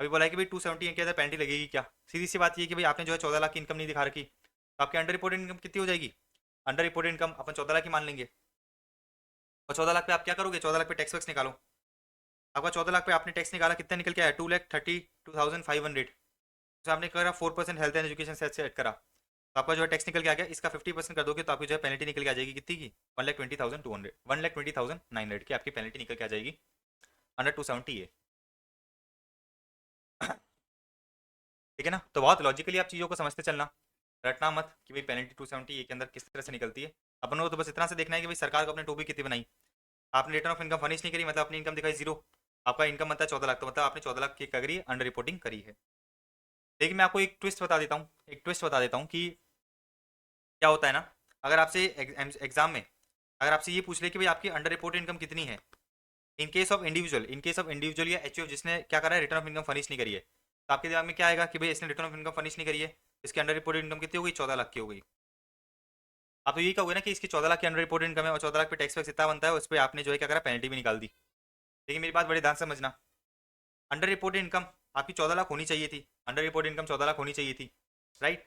अभी बोला है कि भाई 270 के अंदर पेनल्टी लगेगी क्या, सीधी सी बात ये कि भाई आपने जो है 14 लाख की इनकम नहीं दिखा रखी, तो आपकी अंडर रिपोर्टेड इनकम कितनी हो जाएगी, अंडर रिपोर्टेड इनकम अपन 14 लाख की मान लेंगे, और 14 लाख पे आप क्या करोगे, 14 लाख पे टैक्स वैक्स निकालो। आपका 14 लाख पे आपने टैक्स निकाला, कितना निकल के आया 2,32,500। तो आपने करा 4% हेल्थ एंड एजुकेशन से ऐड करा, तो आपका जो है टैक्स निकल के आ गया, इसका 50% कर दोगे तो आपकी जो है पेनल्टी निकल के आ जाएगी कितनी की, 1,20,900 की आपकी पेनल्टी निकल के आ जाएगी अंडर 270 ए। ठीक है ना, तो बहुत लॉजिकली आप चीज़ों को समझते चलना, रटना मत कि भाई पेनल्टी 270 ए के अंदर किस तरह से निकलती है। अपन को तो बस इतना से देखना है कि भाई सरकार को अपने टोपी कितनी बनाई, आपने रिटर्न ऑफ इनकम फर्निश नहीं करी, मतलब अपनी इनकम दिखाई जीरो, आपका इनकम बनता है 14 लाख, तो मतलब आपने 14 लाख की करी अंडर रिपोर्टिंग करी है। लेकिन मैं आपको एक ट्विस्ट बता देता हूँ कि क्या होता है ना, अगर आपसे एग्जाम में अगर आपसे ये पूछ ले कि भाई आपकी अंडर रिपोर्टेड इनकम कितनी है, इन केस ऑफ इंडिविजुअल या HUF जिसने क्या करा है, रिटर्न ऑफ इनकम फर्निश नहीं करी है, तो आपके दिमाग में क्या आएगा कि भाई इसने रिटर्न ऑफ इनकम फर्निश नहीं करी है, इसकी अंडर रिपोर्टेड इनकम कितनी हो गई, 14 लाख की हो गई। आप तो यही कहोगे ना कि इसकी 14 लाख की अंडर रिपोर्टेड इनकम है और 14 लाख पे टैक्स वैक्स इतना बनता है, उस पर आपने जो है क्या करा, पेनल्टी भी निकाल दी। लेकिन मेरी बात बड़े ध्यान से समझना, अंडर रिपोर्टेड इनकम आपकी 14 लाख होनी चाहिए थी, अंडर रिपोर्टेड इनकम 14 लाख होनी चाहिए थी, राइट।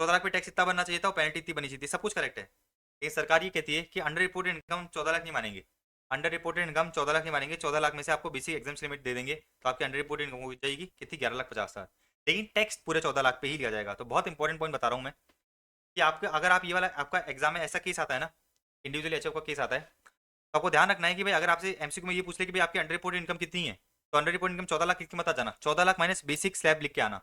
14 लाख पे टैक्स इतना बनना चाहिए था और पेनल्टी इतनी बनी चाहिए थी, सब कुछ करेक्ट है। लेकिन सरकार ये कहती है कि अंडर रिपोर्टेड इनकम 14 लाख नहीं मानेंगे, अंडर रिपोर्टेड इनकम 14 लाख नहीं मानेंगे, 14 लाख में से आपको बेसिक एग्जाम्स लिमिट दे देंगे, तो आपकी अंडर रिपोर्टेड इनकम हो जाएगी कितनी, 11,50,000। लेकिन टैक्स पूरे 14 लाख पे ही लिया जाएगा। तो बहुत इंपॉर्टेंट पॉइंट बता रहा हूँ मैं कि आपके अगर आप ये वाला आपका एग्जाम में ऐसा केस आता है ना, इंडिविजुअल HUF का केस आता है, तो आपको ध्यान रखना है कि भाई अगर आपसे एमसीक्यू में ये पूछ ले कि भाई आपकी अंडर रिपोर्टेड इनकम कितनी है, तो अंडर रिपोर्टेड इनकम 14 लाख लिख के मत आ जाना, 14 लाख माइनस बेसिक स्लैब लिख के आना।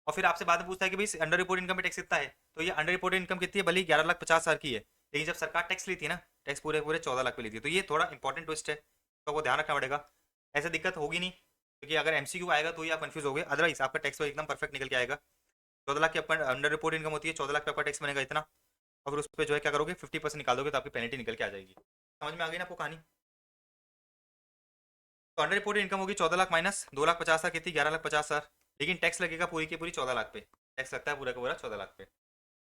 और फिर आपसे बाद में पूछता है कि भाई अंडर रिपोर्टेड इनकम में टैक्स कितना है, तो ये अंडर रिपोर्टेड इनकम कितनी है, भले 11,50,000 की है, लेकिन जब सरकार टैक्स लेती है ना, टैक्स पूरे पूरे 14 लाख पे लेती है। तो ये थोड़ा इंपॉर्टेंट ट्विस्ट है, तो आपको ध्यान रखना पड़ेगा। ऐसे दिक्कत होगी नहीं, क्योंकि अगर एमसीक्यू आएगा तो ही आप कंफ्यूज हो गए, अदरवाइज आपका टैक्स तो एकदम परफेक्ट निकल के आएगा। 14 लाख की आपका अंडर रिपोर्ट इनकम होती है, 14 लाख पे आपका टैक्स बनेगा इतना, और फिर उस पर जो है क्या करोगे 50% निकाल दोगे, तो आपकी पेनल्टी निकल के आ जाएगी। समझ में आ गई ना आपको कहानी? तो अंडर रिपोर्टेड इनकम होगी 14 लाख माइनस 2,50,000 कितनी, 11,50,000, लेकिन टैक्स लगेगा पूरी की पूरी 14 लाख पे, टैक्स लगता है पूरा का पूरा 14 लाख पे।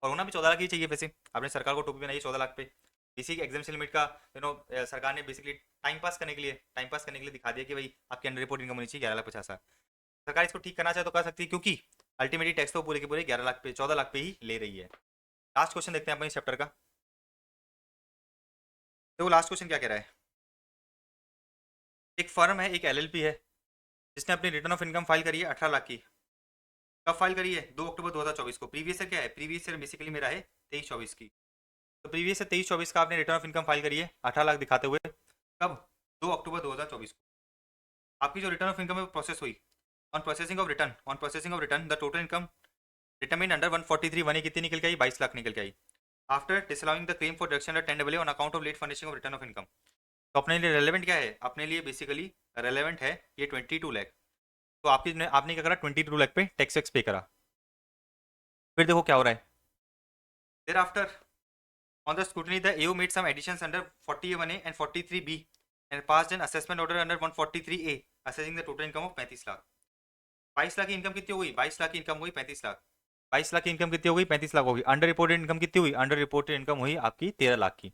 और होना भी 14 लाख ही चाहिए वैसे, आपने सरकार को टोपी बनाई 14 लाख पे। इसी एग्जामेशन लिमिट का सरकार ने बेसिकली टाइम पास करने के लिए दिखा दिया कि भाई आपकी अंडर रिपोर्ट इनकम होनी चाहिए 11,50,000। सरकार इसको ठीक करना चाहे तो कर सकती है, क्योंकि अल्टीमेटली टैक्स तो पूरे के पूरे 11 लाख पे 14 लाख पे ही ले रही है। लास्ट क्वेश्चन देखते हैं अपने इस चैप्टर का। तो लास्ट क्वेश्चन क्या कह रहा है, एक फर्म है, एक एलएलपी है, जिसने अपनी रिटर्न ऑफ इनकम फाइल करी है 18 लाख की। कब फाइल करी है, 2 अक्टूबर 2024 को। प्रीवियस ईयर क्या है, प्रीवियस ईयर बेसिकली मेरा है 23-24 की। तो प्रीवियस ईयर 23-24 का आपने रिटर्न ऑफ इनकम फाइल करी है 18 लाख दिखाते हुए, कब, 2 अक्टूबर 2024 को। आपकी जो रिटर्न ऑफ इनकम है वो प्रोसेस हुई। On processing of return the total income determine under 143(1) कितनी निकल के आई, 22 लाख निकल के आई। After disallowing the claim for deduction under 10AA on account of late furnishing of return of income. तो अपने लिए रेलेवेंट क्या है, अपने लिए बेसिकली रेलेवेंट है ये 22 लाख। तो आपने क्या करा, 22 लाख पे टैक्स वैक्स पे करा। फिर देखो क्या हो रहा है, thereafter on the scrutiny the AO made some additions under 40A1A and 43B and passed an assessment order under 143A assessing the total income of 35 lakh. 22 lakh की इनकम कितनी हो गई, 22 लाख की इनकम हुई 35 लाख। 22 लाख की इनकम कितनी हो गई, 35 लाख होगी। अंडर रिपोर्टेड इनकम कितनी हुई, अंडर रिपोर्टेड इनकम हुई आपकी 13 लाख की।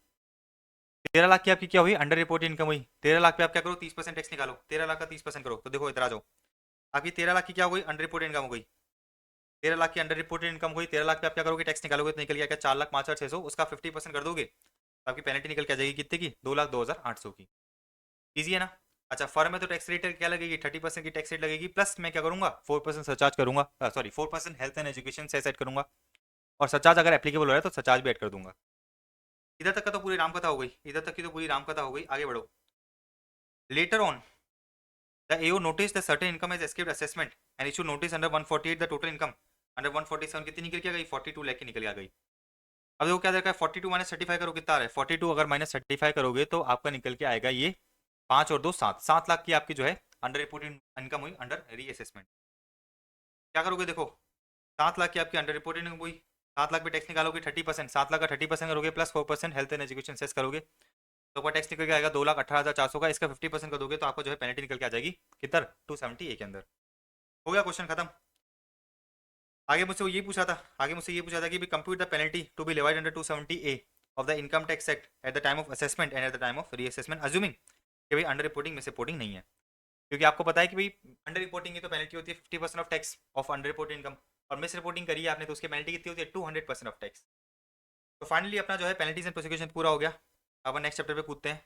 13 लाख की आपकी क्या हुई, अंडर रिपोर्टेड इनकम हुई। 13 लाख पे आप क्या करो, 30% टैक्स निकालो, 13 लाख का 30% करो। तो देखो इधर आ जाओ, आपकी 13 लाख की क्या हो गई, अंडर रिपोर्टेड इनकम हो गई। 13 लाख की अंडर रिपोर्टेड इनकम हुई, 13 लाख पे आप क्या करोगे, टैक्स निकालोगे, तो निकल गया क्या, 4,05,600, उसका 50% कर दोगे, तो आपकी पेनल्टी निकल के आ जाएगी कितने की, 2,02,800 की। ईजी है ना? अच्छा, फर्म में तो टैक्स रेट क्या लगेगी, 30% की टैक्स रेट लगेगी, प्लस मैं क्या करूंगा 4% सरचार्ज करूंगा, सॉरी 4% हेल्थ एंड एजुकेशन से सेट करूंगा, और सरचार्ज अगर एप्लीकेबल हो रहा है तो सरचार्ज भी ऐड कर दूंगा। इधर तक का तो पूरी रामकथा हो गई, इधर तक की तो पूरी रामकथा हो गई। आगे बढ़ो। Later on the AO notice the certain income has escaped assessment and issue notice under 148 the total income under 147 कितनी निकल के आ गई, 42 लाख की निकल के आ गई। अब देखो क्या देखा है, 42 माइनस 35 करो कितना आ रहा है, 42 अगर माइनस 35 करोगे तो आपका निकल के आएगा ये 5 और 2 7, 7 लाख की आपकी जो है अंडर रिपोर्टेड इनकम हुई अंडर रीअसेसमेंट। क्या करोगे देखो, 7 लाख की आपकी अंडर रिपोर्टेड इनकम हुई, 7 लाख पे टैक्स निकालोगे 30%, 7 लाख का 30% करोगे plus 4% health and education cess करोगे, तो आपका टैक्स निकल के आएगा 2,18,400 का। इसका 50% कर दोगे तो आपको जो है पेनल्टी निकल के आ जाएगी किधर, 270A के अंदर। हो गया क्वेश्चन खत्म। आगे मुझसे ये पूछा था कि compute the penalty to be levied under 270A of the income tax act at the time of assessment and at the time of reassessment, assuming कि भाई अंडर रिपोर्टिंग मिस रिपोर्टिंग नहीं है। क्योंकि आपको पता है कि भाई अंडर रिपोर्टिंग की तो पेनल्टी होती है 50% of tax of under reported income, और मिस रिपोर्टिंग करी है आपने तो उसकी पेनल्टी कितनी होती है 200% ऑफ टैक्स। तो फाइनली अपना जो है पेनल्टीज एंड प्रोसिक्यूशन पूरा हो गया। अब नेक्स्ट चैप्टर पे कूदते हैं।